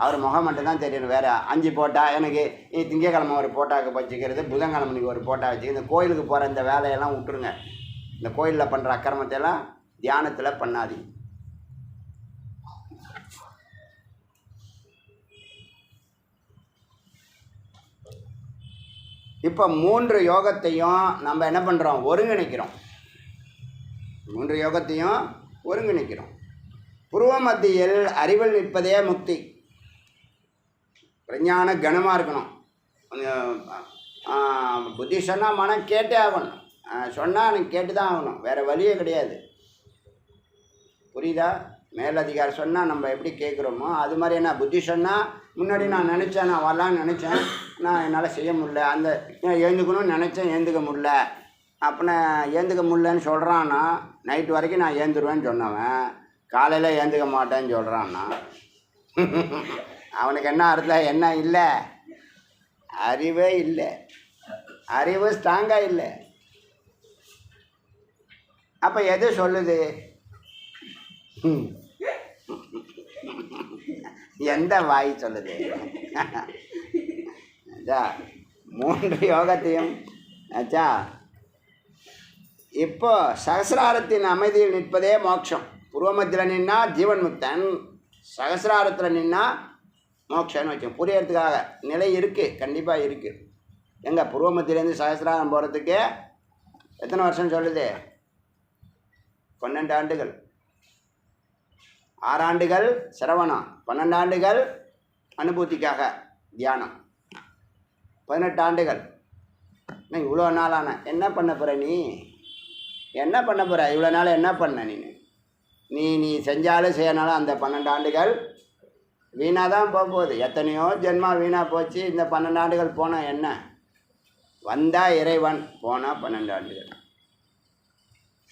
[SPEAKER 1] அவர் முகம் மட்டும்தான் தெரியணும். வேறு 5 போட்டா எனக்கு திங்கக்கிழமை ஒரு போட்டாவுக்கு வச்சுக்கிறது, புதன்கிழமைக்கு ஒரு போட்டா வச்சுக்கிறது. இந்த கோயிலுக்கு போகிற இந்த வேலையெல்லாம் விட்டுருங்க. இந்த கோயிலில் பண்ணுற அக்கிரமத்தையெல்லாம் தியானத்தில் பண்ணாதீங்க. இப்போ 3 யோகத்தையும் நம்ம என்ன பண்ணுறோம்? ஒருங்கிணைக்கிறோம். 3 யோகத்தையும் ஒருங்கிணைக்கிறோம். புருவ மத்தியில் அறிவில் நிற்பதே முக்தி. பிரஞான கனமாக இருக்கணும். புத்தி சொன்னால் மனம் கேட்டே ஆகணும். சொன்னால் எனக்கு கேட்டு தான் ஆகணும், வேறு வழியே கிடையாது. புரியுதா? மேலதிகாரி சொன்னால் நம்ம எப்படி கேட்குறோமோ அது மாதிரி என்ன புத்தி சொன்னால் முன்னாடி நான் நினச்சேன், நான் வரலான்னு நினச்சேன், நான் என்னால் செய்ய முடியல, அந்த ஏந்துக்கணும்னு நினச்சேன், ஏந்துக்க முடியல, அப்போ ஏந்துக்க முடியலன்னு சொல்கிறான்னா நைட்டு வரைக்கும் நான் ஏந்துருவேன்னு சொன்னவன் காலையில் ஏந்துக்க மாட்டேன்னு சொல்கிறான்னா அவனுக்கு என்ன அர்த்தம்? என்ன இல்லை, அறிவே இல்லை, அறிவு ஸ்ட்ராங்காக இல்லை. அப்போ எது சொல்லுது? எந்த வாய் சொல்லுது? ஆச்சா 3 யோகத்தையும் ஆச்சா. இப்போ சகசிராரத்தின் அமைதியில் நிற்பதே மோட்சம். புருவமத்தில் நின்னா ஜீவன் முக்தன், சகசிராரத்தில் நின்னா மோட்சம்னு வச்சோம். புரியறதுக்காக நிலை இருக்குது, கண்டிப்பாக இருக்குது. எங்கே புருவமத்திலேருந்து சகசிராரம் போகிறதுக்கு எத்தனை வருஷம் சொல்லுது? 12 ஆண்டுகள். 6 ஆண்டுகள் சிரவணம், 12 ஆண்டுகள் அனுபூதிக்காக தியானம், 18 ஆண்டுகள். நான் இவ்வளோ நாளான என்ன பண்ண போகிற? நீ என்ன பண்ண போகிற? இவ்வளோ நாள் என்ன பண்ண? நீ செஞ்சாலும் செய்யனாலும் அந்த 12 ஆண்டுகள் வீணாக தான் போக போகுது. எத்தனையோ ஜென்மா வீணாக போச்சு. இந்த 12 ஆண்டுகள் போனால் என்ன? வந்தால் இறைவன், போனால் 12 ஆண்டுகள்.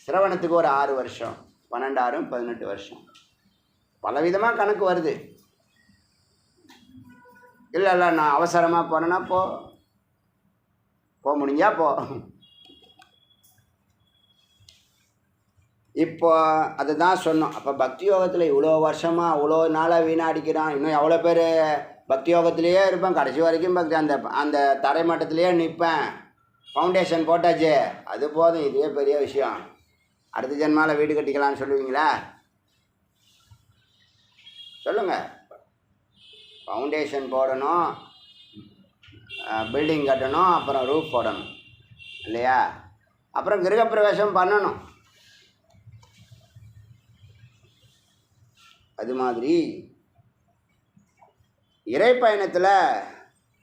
[SPEAKER 1] சிரவணத்துக்கு ஒரு 6 வருஷம், 12 6 18 வருஷம். பலவிதமாக கணக்கு வருது. இல்லை நான் அவசரமாக போனேன்னா போக முடிஞ்சா போ. இப்போ அதுதான் சொன்னோம். அப்போ பக்தி யோகத்தில் இவ்வளோ வருஷமாக இவ்வளோ நாளாக வீணாடிக்கிறான். இன்னும் எவ்வளோ பேர் பக்தி யோகத்திலேயே இருப்பேன், கடைசி வரைக்கும் பக்தி அந்த தரை மட்டத்திலேயே நிற்பேன், ஃபவுண்டேஷன் போட்டாச்சு, அது போதும், இதுவே பெரிய விஷயம். அடுத்த ஜென்மாவில் வீடு கட்டிக்கலான்னு சொல்லுவீங்களா? சொல்லுங்கள். ஃபவுண்டேஷன் போடணும், பில்டிங் கட்டணும், அப்புறம் ரூஃப் போடணும் இல்லையா? அப்புறம் கிரகப்பிரவேசம் பண்ணணும். அது மாதிரி இறை பயணத்தில்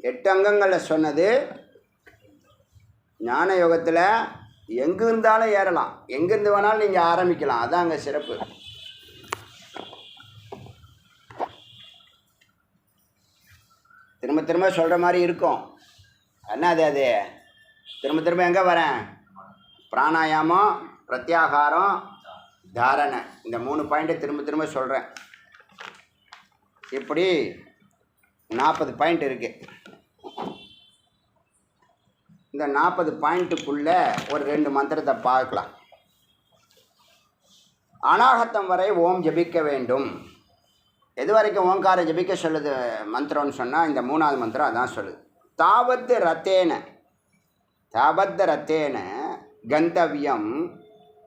[SPEAKER 1] 8 அங்கங்களில் சொன்னது ஞான யோகத்தில் எங்கே இருந்தாலும் ஏறலாம், எங்கேருந்து வேணாலும் நீங்கள் ஆரம்பிக்கலாம். அதான் அங்கே சிறப்பு. திரும்ப திரும்ப சொல்கிற மாதிரி இருக்கும். என்ன அது திரும்ப திரும்ப எங்கே வரேன்? பிராணாயாமம், பிரத்யாகாரம், தாரணை, இந்த 3 பாயிண்ட்டை திரும்ப திரும்ப சொல்கிறேன். இப்படி 40 பாயிண்ட் இருக்குது. இந்த 40 பாயிண்ட்டுக்குள்ளே ஒரு 2 மந்திரத்தை பார்க்கலாம். அநாகத்தம் வரை ஓம் ஜபிக்க வேண்டும். எது வரைக்கும் ஓங்கார ஜபிக்க சொல்லுது மந்திரம்னு சொன்னால் இந்த 3ஆவது மந்திரம் அதான் சொல்லுது. தாவத்து ரத்தேன கந்தவியம்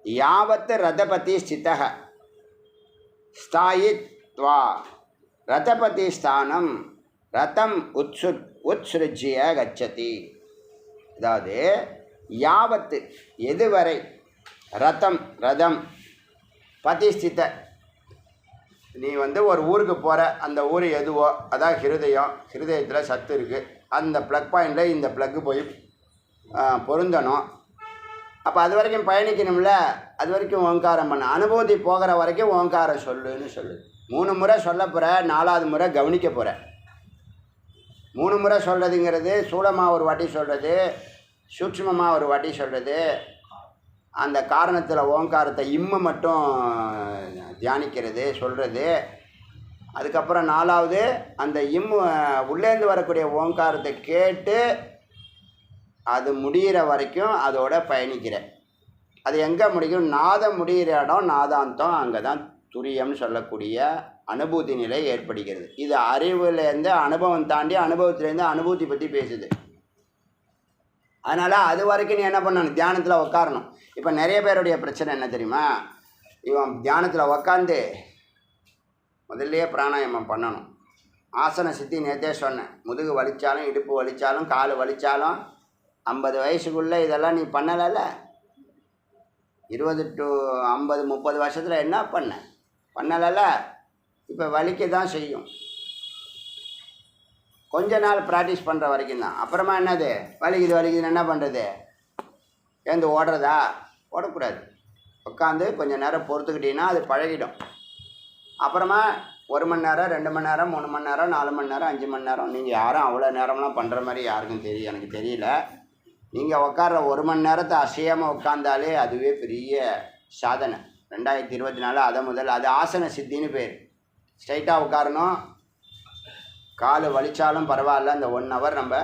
[SPEAKER 1] யாவத் ரதபதி ஸ்திதः ஸ்தாயித்வா ரதபதி ஸ்தானம் ரதம் உத்ஸ்ருஜ்ய கச்சதி. அதாவது யாவத்து எதுவரை, ரதம் பதிஸ்தித, நீ ஒரு ஊருக்கு போகிற, அந்த ஊர் எதுவோ அதான் ஹிருதயத்தில் சத்து இருக்குது. அந்த ப்ளக் பாயிண்டில் இந்த ப்ளக்கு போய் பொருந்தணும். அப்போ அது வரைக்கும் பயணிக்கணும்ல, அது வரைக்கும் ஓங்காரம் பண்ண, அனுபூதி போகிற வரைக்கும் ஓங்காரம் சொல்லுன்னு சொல்லுது. 3 முறை சொல்ல போகிற, 4ஆவது முறை கவனிக்க போகிற. 3 முறை சொல்கிறதுங்கிறது சூலமாக ஒரு வாட்டி சொல்கிறது, சூட்சுமமாக ஒரு வாட்டி சொல்கிறது. அந்த காரணத்தில் ஓங்காரத்தை மட்டும் தியானிக்கிறது சொல்கிறது. அதுக்கப்புறம் 4ஆவது அந்த உள்ளேருந்து வரக்கூடிய ஓங்காரத்தை கேட்டு அது முடிகிற வரைக்கும் அதோட பயணிக்கிற. அது எங்கே முடிக்கும்? நாதம் முடிகிற இடம் நாதாந்தம், அங்கே தான் துரியம்னு சொல்லக்கூடிய அனுபூதி நிலை ஏற்படுகிறது. இது அறிவுலேருந்து அனுபவம் தாண்டி அனுபவத்திலேருந்து அனுபூதி பற்றி பேசுது. அதனால் அது வரைக்கும் நீ என்ன பண்ணணும்? தியானத்தில் உட்காரணும். இப்போ நிறைய பேருடைய பிரச்சனை என்ன தெரியுமா? இவன் தியானத்தில் உக்காந்து முதல்லையே பிராணாயாமம் பண்ணணும். ஆசன சித்தி நேற்றே சொன்னேன். முதுகு வலித்தாலும், இடுப்பு வலித்தாலும், கால் வலித்தாலும் 50 வயசுக்குள்ளே இதெல்லாம் நீ பண்ணலைல்ல. 20 to 50 30 வருஷத்தில் என்ன பண்ணலைல்ல. இப்போ வலிக்க தான் செய்யும். கொஞ்ச நாள் ப்ராக்டிஸ் பண்ணுற வரைக்கும் தான். அப்புறமா என்னது? வலிக்குதுன்னு என்ன பண்ணுறது? ஏந்து ஓடுறதா? ஓடக்கூடாது. உட்காந்து கொஞ்சம் நேரம் பொறுத்துக்கிட்டீங்கன்னா அது பழகிடும். அப்புறமா 1 மணி நேரம், 2 மணி நேரம், 3 மணி நேரம், 4 மணி நேரம், 5 மணி நேரம். நீங்கள் யாரும் அவ்வளோ நேரம்லாம் பண்ணுற மாதிரி யாருக்கும் எனக்கு தெரியல. நீங்கள் உட்கார்ற 1 மணி நேரத்தை அசையாமல் உட்காந்தாலே அதுவே பெரிய சாதனை. 2024 அது ஆசன சித்தின்னு பேர். ஸ்ட்ரைட்டாக உட்காரணும், கால் வலிச்சாலும் பரவாயில்ல. அந்த 1 ஹவர் நம்ம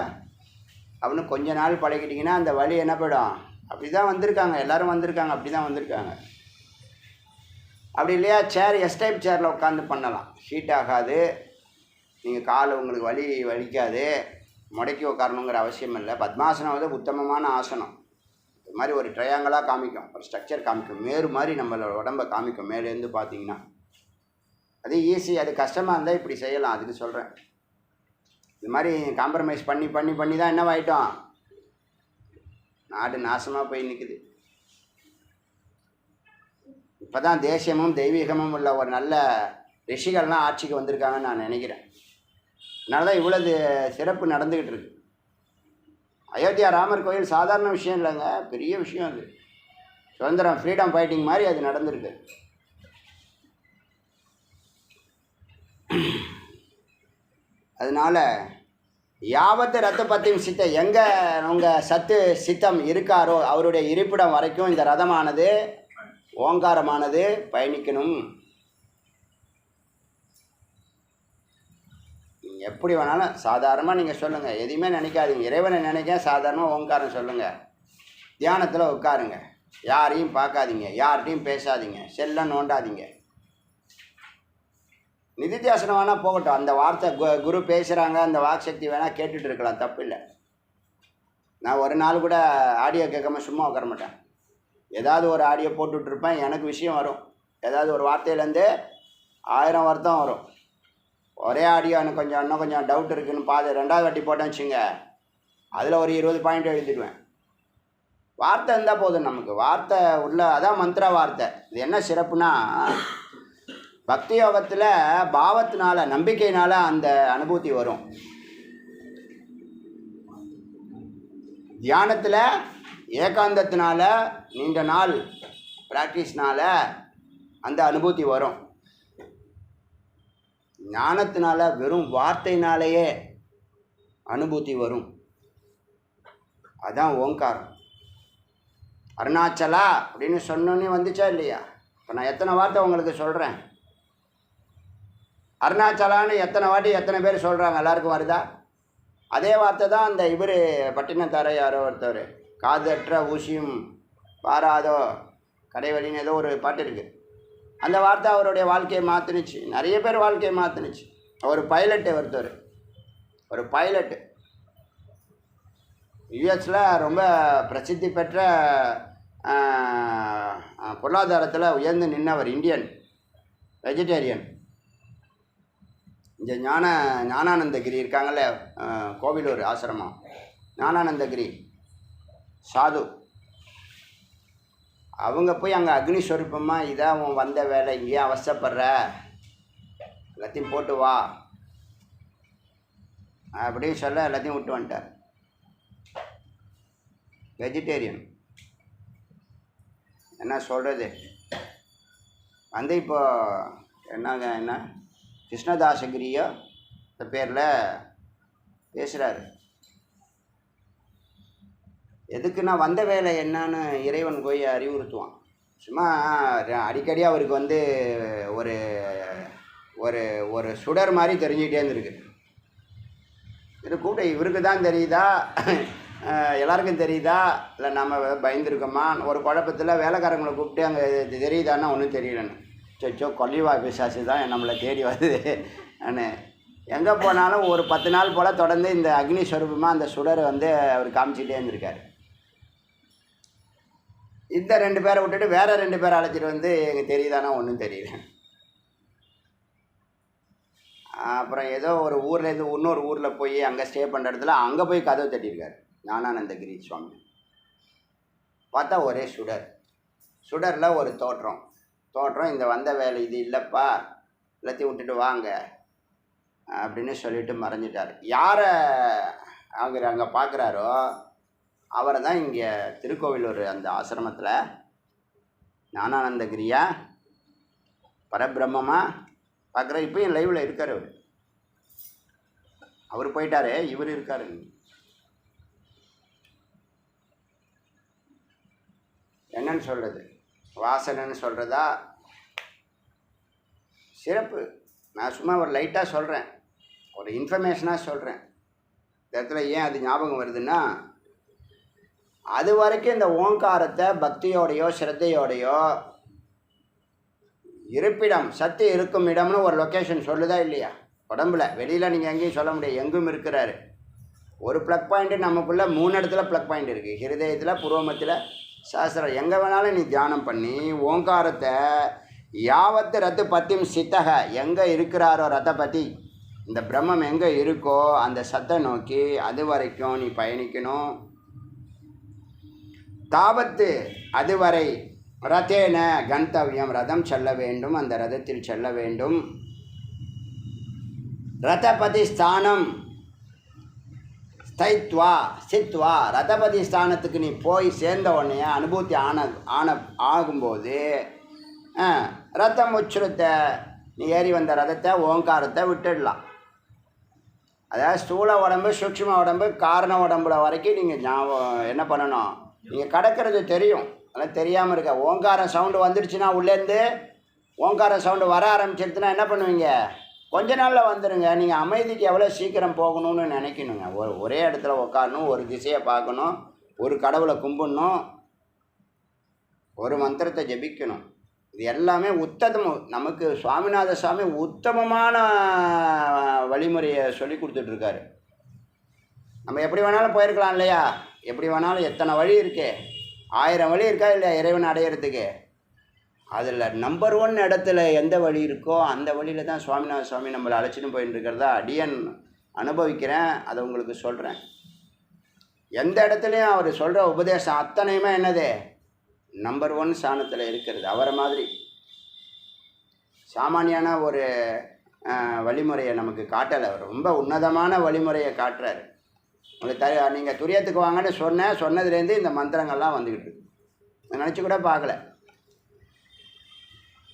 [SPEAKER 1] அப்படின்னு கொஞ்ச நாள் பழகிட்டிங்கன்னா அந்த வலி என்ன போயிடும். அப்படி தான் வந்திருக்காங்க, எல்லோரும் வந்திருக்காங்க, அப்படி தான் வந்திருக்காங்க. அப்படி இல்லையா, எஸ் டைப் சேரில் உட்காந்து பண்ணலாம், ஹீட் ஆகாது. நீங்கள் கால் உங்களுக்கு வலிக்காது. முடக்கி உட்காரணுங்கிற அவசியம் இல்லை. பத்மாசனம் வந்து உத்தமமான ஆசனம். இது மாதிரி ஒரு ட்ரையாங்கலாக காமிக்கும், ஒரு ஸ்ட்ரக்சர் காமிக்கும், மேரு மாதிரி நம்மளோட உடம்பை காமிக்கும் மேலேருந்து பார்த்தீங்கன்னா. அது ஈஸி. அது கஷ்டமாக இருந்தால் இப்படி செய்யலாம், அதுக்கு சொல்கிறேன். இது மாதிரி காம்ப்ரமைஸ் பண்ணி தான் என்னவாயிட்டோம், நாடு நாசமாக போய் நிற்குது. இப்போ தான் தேசியமும் தெய்வீகமும் உள்ள ஒரு நல்ல ரிஷிகள்லாம் ஆட்சிக்கு வந்திருக்காங்கன்னு நான் நினைக்கிறேன். அதனால தான் இவ்வளவு சிறப்பு நடந்துக்கிட்டு இருக்கு. அயோத்தியா ராமர் கோயில் சாதாரண விஷயம் இல்லைங்க, பெரிய விஷயம். அது சுதந்திரம், ஃப்ரீடம் ஃபைட்டிங் மாதிரி அது நடந்திருக்கு. அதனால் யாவத்து ரத்த பத்தியும் சித்த எங்கே உங்கள் சத்து சித்தம் இருக்காரோ அவருடைய இருப்பிடம் வரைக்கும் இந்த ரதமானது ஓங்காரமானது பயணிக்கணும். நீங்கள் எப்படி வேணாலும் சாதாரணமாக நீங்கள் சொல்லுங்கள், எதையுமே நினைக்காதீங்க. இறைவனை நினைக்க சாதாரணமாக ஓங்காரம் சொல்லுங்கள். தியானத்தில் உட்காருங்க, யாரையும் பார்க்காதீங்க, யார்கிட்டையும் பேசாதீங்க, செல்ல நோண்டாதீங்க. நிதித்தியாசனம் வேணால் போகட்டும், அந்த வார்த்தை குரு பேசுகிறாங்க, அந்த வாக் சக்தி வேணால் கேட்டுட்டு இருக்கலாம், தப்பு இல்லை. நான் ஒரு நாள் கூட ஆடியோ கேட்காம சும்மா உட்கார மாட்டேன். ஏதாவது ஒரு ஆடியோ போட்டுட்ருப்பேன், எனக்கு விஷயம் வரும். ஏதாவது ஒரு வார்த்தையிலேருந்து 1000 அர்த்தம் வரும். ஒரே ஆடியோ எனக்கு இன்னும் கொஞ்சம் டவுட் இருக்குதுன்னு 2வது வாட்டி போட்டேன்னு வச்சுங்க, அதில் ஒரு 20 பாயிண்ட் எழுதிடுவேன். வார்த்தை இருந்தால் போதும் நமக்கு. வார்த்தை உள்ள அதான் மந்திர வார்த்தை. இது என்ன சிறப்புனா, பக்தி யோகத்தில் பாவத்தினால நம்பிக்கையினால் அந்த அனுபூதி வரும். தியானத்தில் ஏகாந்தத்தினால நீண்ட நாள் ப்ராக்டிஸ்னால் அந்த அனுபூதி வரும். ஞானத்தினால வெறும் வார்த்தையினாலேயே அனுபூதி வரும். அதான் ஓங்காரம். அருணாச்சலா அப்படின்னு சொன்னோன்னே வந்துச்சா இல்லையா? இப்போ நான் எத்தனை வார்த்தை உங்களுக்கு சொல்கிறேன். அருணாச்சலான்னு எத்தனை வாட்டி எத்தனை பேர் சொல்கிறாங்க, எல்லாருக்கும் வருதா? அதே வார்த்தை தான் அந்த இவர் பட்டினத்தார யாரோ ஒருத்தவர், காதற்ற ஊசியும் பாராதோ கடைவழின்னு ஏதோ ஒரு பாட்டு இருக்குது. அந்த வார்த்தை அவருடைய வாழ்க்கையை மாற்றினுச்சு, நிறைய பேர் வாழ்க்கையை மாற்றினுச்சு. ஒரு பைலட்டு ஒருத்தர், ஒரு பைலட்டு யுஎஸில் ரொம்ப பிரசித்தி பெற்ற பொருளாதாரத்தில் உயர்ந்து நின்றவர், இந்தியன், வெஜிடேரியன். இந்த ஞானானந்தகிரி இருக்காங்கள்ல, கோவிலூர் ஆசிரமம், ஞானானந்தகிரி சாது, அவங்க போய் அங்கே அக்னி ஸ்வரூபமாக இதான் அவன் வந்த வேலை, இங்கேயே அவசப்படுற, எல்லாத்தையும் போட்டு வா அப்படின்னு சொல்ல எல்லாத்தையும் விட்டு வந்துட்டார். வெஜிடேரியன் என்ன சொல்கிறது வந்து இப்போ என்ன கிருஷ்ணதாசகிரியோ இந்த பேரில் பேசுகிறாரு. எதுக்குன்னா வந்த வேலை என்னன்னு இறைவன் போய் அறிவுறுத்துவான். சும்மா அடிக்கடி அவருக்கு வந்து ஒரு ஒரு ஒரு சுடர் மாதிரி தெரிஞ்சுக்கிட்டே இருந்திருக்கு. இது கூட இவருக்கு தான் தெரியுதா, எல்லாருக்கும் தெரியுதா, இல்லை நம்ம பயந்துருக்கோமா, ஒரு குழப்பத்தில் வேலைக்காரங்களை கூப்பிட்டு அங்கே தெரியுதான்னா ஒன்றும் தெரியலன்னு. சொச்சோ கொல்லிவா பிசாசு தான் நம்மளை தேடி வருது. நான் எங்கே போனாலும் ஒரு 10 நாள் போல் தொடர்ந்து இந்த அக்னி ஸ்வரூபமாக அந்த சுடரை வந்து அவர் காமிச்சிக்கிட்டே இருந்திருக்கார். இந்த 2 பேரை விட்டுட்டு வேறு 2 பேரை அழைச்சிட்டு வந்து எங்களுக்கு தெரியுதானா ஒன்றும் தெரியல. அப்புறம் ஏதோ ஒரு ஊர்லேருந்து இன்னொரு ஊரில் போய் அங்கே ஸ்டே பண்ணுற இடத்துல அங்கே போய் கதவு தட்டியிருக்காரு ஞானானந்தகிரி சுவாமி. பார்த்தா ஒரே சுடரில் ஒரு தோற்றம், இந்த வந்த வேலை இது இல்லைப்பா, எல்லாத்தையும் விட்டுட்டு வாங்க அப்படின்னு சொல்லிட்டு மறைஞ்சிட்டார். யாரை அவர் அங்கே பார்க்குறாரோ அவரை தான் இங்கே திருக்கோவிலூர் அந்த ஆசிரமத்தில் ஞானானந்தகிரியா பரபிரம்மமாக பார்க்குறேன். இப்போயும் லைவில் இருக்கார் அவர். அவர் போயிட்டாரு, இவர் இருக்காரு. என்னன்னு சொல்கிறது, வாசனைன்னு சொல்கிறதா சிறப்பு? நான் சும்மா ஒரு லைட்டாக சொல்கிறேன், ஒரு இன்ஃபர்மேஷனாக சொல்கிறேன். இந்த இடத்துல ஏன் அது ஞாபகம் வருதுன்னா, அது வரைக்கும் இந்த ஓங்காரத்தை பக்தியோடையோ சிரத்தையோடையோ இருப்பிடம், சக்தி இருக்கும் இடம்னு ஒரு லொக்கேஷன் சொல்லுதா இல்லையா? உடம்புல வெளியில் நீங்கள் எங்கேயும் சொல்ல முடியாது, எங்கும் இருக்கிறாரு. ஒரு ப்ளக் பாயிண்ட்டு நமக்குள்ளே 3 இடத்துல ப்ளக் பாயிண்ட் இருக்குது. ஹிருதயத்தில், புருவமத்தில், சாஸ்திரம். எங்கே வேணாலும் நீ தியானம் பண்ணி ஓங்காரத்தை யாவத்து ரத்து பத்தியும் சித்தக, எங்கே இருக்கிறாரோ ரத்தபதி, இந்த பிரம்மம் எங்கே இருக்கோ அந்த சத்தை நோக்கி அது வரைக்கும் நீ பயணிக்கணும். தாவத்து அதுவரை ரதேன கந்தவியம், ரதம் செல்ல வேண்டும், அந்த ரதத்தில் செல்ல வேண்டும். ரதபதி ஸ்தானம் ஸ்தைத்வா சித்வா, ரதபதி ஸ்தானத்துக்கு நீ போய் சேர்ந்த உடனே அனுபூத்தி ஆகும்போது ரத்தம் உச்சுரத்தை நீ ஏறி வந்த ரதத்தை ஓங்காரத்தை விட்டுடலாம். அதாவது ஸ்தூல உடம்பு, சூக்ஷ்ம உடம்பு, காரண உடம்புல வரைக்கும் நீங்கள் என்ன பண்ணணும், நீங்கள் கடக்கிறது தெரியும். அதெல்லாம் தெரியாமல் இருக்க. ஓங்காரம் சவுண்டு வந்துடுச்சுன்னா, உள்ளேருந்து ஓங்காரம் சவுண்டு வர ஆரம்பிச்சிருச்சுன்னா என்ன பண்ணுவீங்க? கொஞ்ச நாளில் வந்துடுங்க. நீங்கள் அமைதிக்கு எவ்வளோ சீக்கிரம் போகணும்னு நினைக்கணுங்க. ஒரே இடத்துல உட்காரணும், ஒரு திசையை பார்க்கணும், ஒரு கடவுளை கும்பிடணும், ஒரு மந்திரத்தை ஜபிக்கணும். இது எல்லாமே நமக்கு சுவாமிநாத சுவாமி உத்தமமான வழிமுறையை சொல்லி கொடுத்துட்ருக்காரு. நம்ம எப்படி வேணாலும் போயிருக்கலாம் இல்லையா? எப்படி வேணாலும் எத்தனை வழி இருக்கே, 1000 வழி இருக்கா இல்லையா இறைவன் அடையிறதுக்கு? அதில் நம்பர் 1 இடத்துல எந்த வழி இருக்கோ அந்த வழியில் தான் சுவாமிநாத சுவாமி நம்மளை அழைச்சின்னு போயின்னு இருக்கிறதா அடியன் அனுபவிக்கிறேன். அதை உங்களுக்கு சொல்கிறேன். எந்த இடத்துலையும் அவர் சொல்கிற உபதேசம் அத்தனையுமே என்னது, நம்பர் 1 ஸ்தானத்தில் இருக்கிறது. அவரை மாதிரி சாமானியான ஒரு வழிமுறையை நமக்கு காட்டலை. அவர் ரொம்ப உன்னதமான வழிமுறையை காட்டுறாரு. உங்களுக்கு நீங்கள் துரியத்துக்கு வாங்கன்னு சொன்னதுலேருந்து இந்த மந்திரங்கள்லாம் வந்துக்கிட்டு நினச்சி கூட பார்க்கல.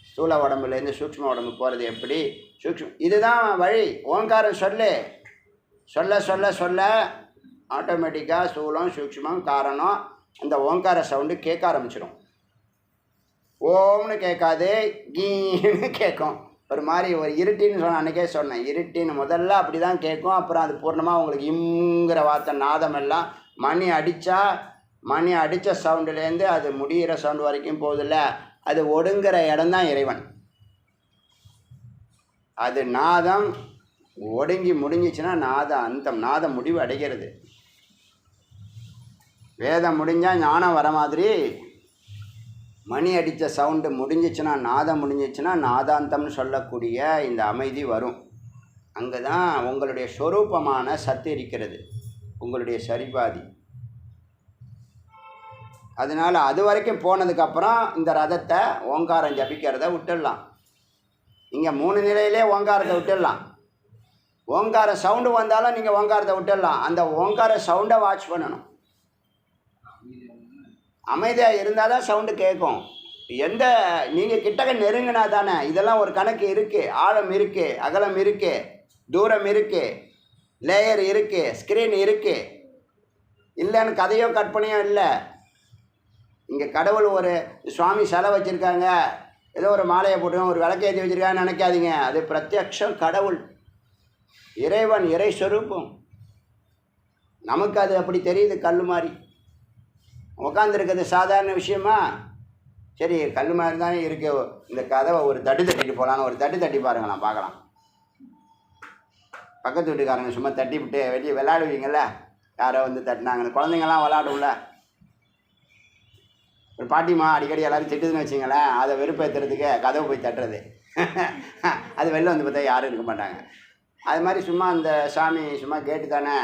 [SPEAKER 1] ஸ்தூல உடம்புலேருந்து சூக்ஷ்ம உடம்பு போகிறது எப்படி, இதுதான் வழி. ஓங்காரம் சொல்ல சொல்ல சொல்ல ஆட்டோமேட்டிக்காக ஸ்தூலம், சூக்ஷ்மம், காரணம், அந்த ஓங்கார சவுண்டு கேட்க ஆரம்பிச்சிடும். ஓம்னு கேட்காது, கீன்னு கேட்கும். ஒரு மாதிரி ஒரு இருட்டின்னு அன்றைக்கே சொன்னேன். இருட்டின்னு முதல்ல அப்படி தான் கேட்கும். அப்புறம் அது பூர்ணமாக உங்களுக்கு இம்ங்கிற வார்த்தை நாதம் எல்லாம் மணி அடித்த சவுண்டுலேருந்து அது முடிகிற சவுண்டு வரைக்கும் போகுதில்ல, அது ஒடுங்கிற இடம்தான் இறைவன். அது நாதம் ஒடுங்கி முடிஞ்சிச்சுன்னா நாதம் அந்தம், நாதம் முடிவு அடைகிறது. வேதம் முடிஞ்சால் ஞானம் வர மாதிரி மணி அடித்த சவுண்டு முடிஞ்சிச்சுன்னா, நாதம் முடிஞ்சிச்சுன்னா நாதாந்தம்னு சொல்லக்கூடிய இந்த அமைதி வரும். அங்கே தான் உங்களுடைய ஸ்வரூபமான சத்து இருக்கிறது, உங்களுடைய சரிபாதி. அதனால் அது வரைக்கும் போனதுக்கப்புறம் இந்த ரதத்தை ஓங்காரம் ஜபிக்கிறத விட்டுடலாம். இங்கே 3 நிலையிலே ஓங்காரத்தை விட்டுடலாம். ஓங்கார சவுண்டு வந்தாலும் நீங்கள் ஓங்காரத்தை விட்டுடலாம். அந்த ஓங்கார சவுண்டை வாட்ச் பண்ணணும். அமைதியாக இருந்தால் தான் சவுண்டு கேட்கும். நீங்கள் கிட்டக்க நெருங்கினா தானே. இதெல்லாம் ஒரு கணக்கு இருக்குது. ஆழம் இருக்குது, அகலம் இருக்குது, தூரம் இருக்குது, லேயர் இருக்குது, ஸ்க்ரீன் இருக்குது. இல்லைன்னு கதையோ கற்பனையோ இல்லை. இங்கே கடவுள் ஒரு சுவாமி சிலை வச்சுருக்காங்க, ஏதோ ஒரு மாலையை போட்டு ஒரு விளக்கு ஏற்றி வச்சுருக்காங்கன்னு நினைக்காதீங்க. அது பிரத்யக்ஷம் கடவுள், இறைவன், இறை ஸ்வரூபம். நமக்கு அது அப்படி தெரியுது, கல் மாதிரி உட்காந்துருக்கிறது சாதாரண விஷயமா? சரி, கல் மாதிரி தானே இருக்கு. இந்த கதவை ஒரு தட்டு தட்டிட்டு போகலான்னு ஒரு தட்டு தட்டி பாருங்களாம், பார்க்கலாம். பக்கத்து வீட்டுக்காரங்க சும்மா தட்டி விட்டு வெளியே விளையாடுவீங்கள்ல, யாரோ வந்து தட்டினாங்கன்னு. குழந்தைங்கள்லாம் விளையாடும்ல. ஒரு பாட்டிமா அடிக்கடி எல்லோரும் திட்டுதுன்னு வச்சிங்களேன், அதை வெறுப்பேற்றுறதுக்கு கதவை போய் தட்டுறது. அது வெளில வந்து பார்த்தா யாரும் இருக்க மாட்டாங்க. அது மாதிரி சும்மா அந்த சாமி சும்மா கேட்டு தானே,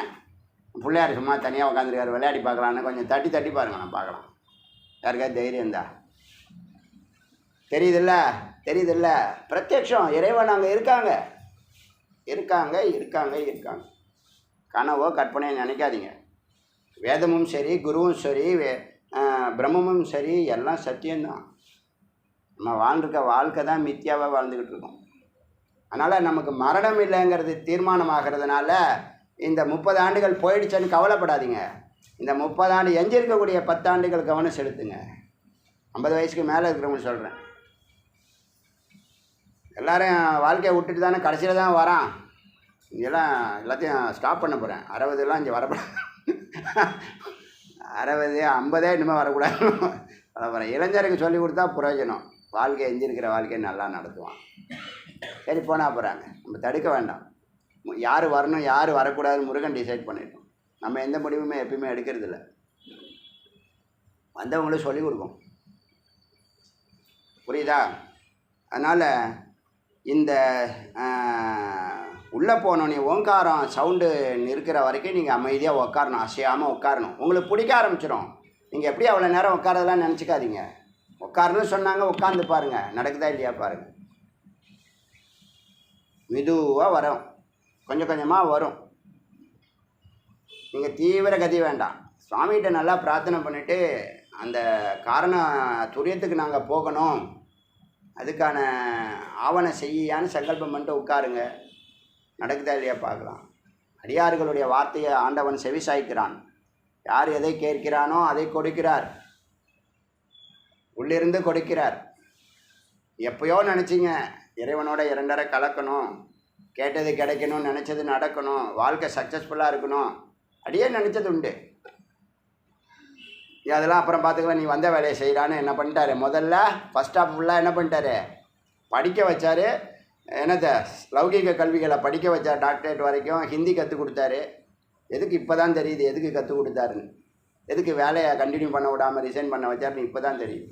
[SPEAKER 1] பிள்ளையார் சும்மா தனியாக உட்காந்துருக்காரு, விளையாடி பார்க்கலான்னு கொஞ்சம் தட்டி தட்டி பாருங்க, நான் பார்க்கலாம். யாருக்காவது தைரியம் தான்? தெரியுதில்ல. பிரத்யக்ஷம் இறைவன் அங்கே இருக்காங்க. கனவோ கற்பனையோ நினைக்காதீங்க. வேதமும் சரி, குருவும் சரி, பிரம்மமும் சரி, எல்லாம் சத்தியம்தான். நம்ம வாழ்ந்துருக்க வாழ்க்கை தான் மித்தியாவாக வாழ்ந்துக்கிட்டு இருக்கோம். அதனால் நமக்கு மரணம் இல்லைங்கிறது தீர்மானமாகிறதுனால இந்த 30 ஆண்டுகள் போயிடுச்சுன்னு கவலைப்படாதீங்க. இந்த 30 ஆண்டு எஞ்சி இருக்கக்கூடிய 10 ஆண்டுகள் கவனம் செலுத்துங்க. 50 வயசுக்கு மேலே இருக்கிறவங்க சொல்கிறேன். எல்லோரும் வாழ்க்கையை விட்டுட்டு தானே கடைசியில் தான் வரான். இங்கெல்லாம் எல்லாத்தையும் ஸ்டாப் பண்ண போகிறேன். 60 இங்கே வரக்கூடாது. 60 50 இனிமேல் வரக்கூடாது. வர போகிறேன். இளைஞருக்கு சொல்லி கொடுத்தா பிரயோஜனம். வாழ்க்கை எஞ்சிருக்கிற வாழ்க்கையை நல்லா நடத்துவான். சரி போனால் போகிறாங்க, நம்ம தடுக்க வேண்டாம். யார் வரணும் யார் வரக்கூடாதுன்னு முருகன் டிசைட் பண்ணிட்டோம். நம்ம எந்த முடிவுமே எப்பயுமே எடுக்கிறதில்ல. வந்தவங்களும் சொல்லிக் கொடுக்கும். புரியுதா? அதனால் இந்த உள்ளே போனோன்னே ஓங்காரம் சவுண்டு இருக்கிற வரைக்கும் நீங்கள் அமைதியாக உட்காரணும், அசையாமல் உட்காரணும். உங்களுக்கு பிடிக்க ஆரம்பிச்சிடும். நீங்கள் எப்படி அவ்வளோ நேரம் உட்காரதெல்லாம் நினச்சிக்காதீங்க. உட்காரணும்னு சொன்னாங்க, உட்காந்து பாருங்கள், நடக்குதா இல்லையா பாருங்கள். மெதுவாக வரும், கொஞ்சம் கொஞ்சமாக வரும். நீங்கள் தீவிர கதி வேண்டாம். சுவாமிகிட்ட நல்லா பிரார்த்தனை பண்ணிவிட்டு அந்த காரண துரியத்துக்கு நாங்கள் போகணும், அதுக்கான ஆவணம் செய்யான்னு சங்கல்பம் பண்ணிட்டு உட்காருங்க. நடக்குதா இல்லையா பார்க்கலாம். அடியார்களுடைய வார்த்தையை ஆண்டவன் செவிசாய்க்கிறான். யார் எதை கேட்கிறானோ அதை கொடுக்கிறார், உள்ளிருந்து கொடுக்கிறார். எப்பயோ நினச்சிங்க இறைவனோட 2 கலக்கணும், கேட்டது கிடைக்கணும், நினச்சது நடக்கணும், வாழ்க்கை சக்ஸஸ்ஃபுல்லாக இருக்கணும், அப்படியே நினச்சது உண்டு. அதெல்லாம் அப்புறம் பார்த்துக்கலாம், நீ வந்த வேலையை செய்கிறான்னு என்ன பண்ணிட்டாரு. முதல்ல ஃபஸ்ட் ஆஃப் ஃபுல்லாக என்ன பண்ணிட்டாரு, படிக்க வச்சார். என்னது லௌகிக கல்விகளை படிக்க வச்சார், டாக்டரேட் வரைக்கும். ஹிந்தி கற்றுக் கொடுத்தாரு. எதுக்கு இப்போ தான் தெரியுது எதுக்கு கற்றுக் கொடுத்தாருன்னு. எதுக்கு வேலையை கண்டினியூ பண்ண விடாமல் ரிசைன் பண்ண வச்சாருன்னு இப்போ தான் தெரியுது.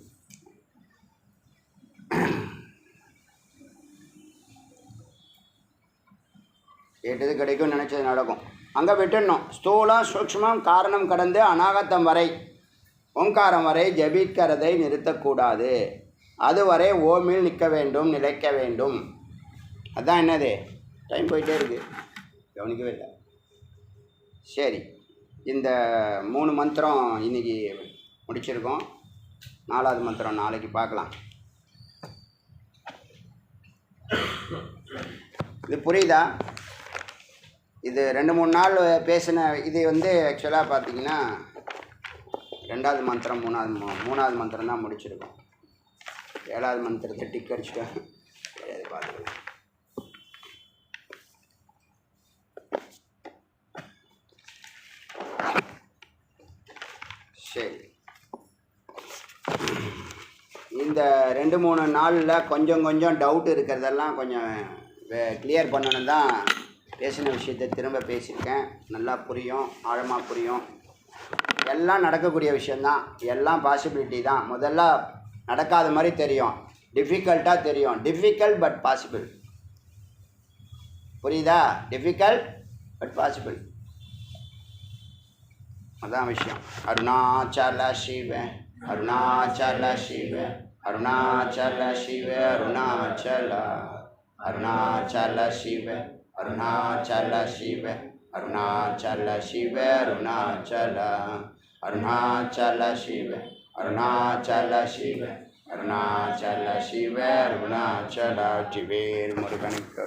[SPEAKER 1] கேட்டது கிடைக்கும், நினச்சது நடக்கும். அங்கே விட்டுடணும். ஸ்தூலம் சூக்ஷ்மம் காரணம் கடந்து அநாகத்தம் வரை ஓங்காரம் வரை ஜபிக்கிறதை நிறுத்தக்கூடாது. அதுவரை ஓமில் நிற்க வேண்டும், நிலைக்க வேண்டும். அதுதான் என்னது, டைம் போயிட்டே இருக்குது, கவனிக்கவே இல்லை. சரி, இந்த 3 மந்திரம் இன்றைக்கி முடிச்சிருக்கோம். 4வது மந்திரம் நாளைக்கு பார்க்கலாம். இது புரியுதா? இது 2-3 நாள் பேசின இது ஆக்சுவலாக பார்த்தீங்கன்னா 2வது மந்திரம் 3வது மந்திரம் தான் முடிச்சிருக்கோம். 7வது மந்திரத்தை டிக் அடிச்சுட்டேன். அது பார்த்துக்கலாம். சரி, இந்த 2-3 நாளில் கொஞ்சம் டவுட் இருக்கிறதெல்லாம் கொஞ்சம் கிளியர் பண்ணணும் தான் பேசின விஷயத்தை திரும்ப பேசியிருக்கேன். நல்லா புரியும், ஆழமாக புரியும். எல்லாம் நடக்கக்கூடிய விஷயந்தான், எல்லாம் பாசிபிலிட்டி தான். முதல்ல நடக்காத மாதிரி தெரியும், டிஃபிகல்ட்டாக தெரியும். Difficult but possible. புரியுதா? டிஃபிகல்ட் பட் பாசிபிள், அதான் விஷயம். அருணாச்சல சிவ அருணாச்சல சிவ அருணாச்சல சிவ அருணாச்சல அருணாச்சல சிவ அருணாச்சல சிவ அருணாச்சல சிவ அருணாச்சல அருணாச்சல சிவ அருணாச்சல சிவ அருணாச்சல சிவ அருணாச்சல. வெற்றிவேல் முருகனுக்கு.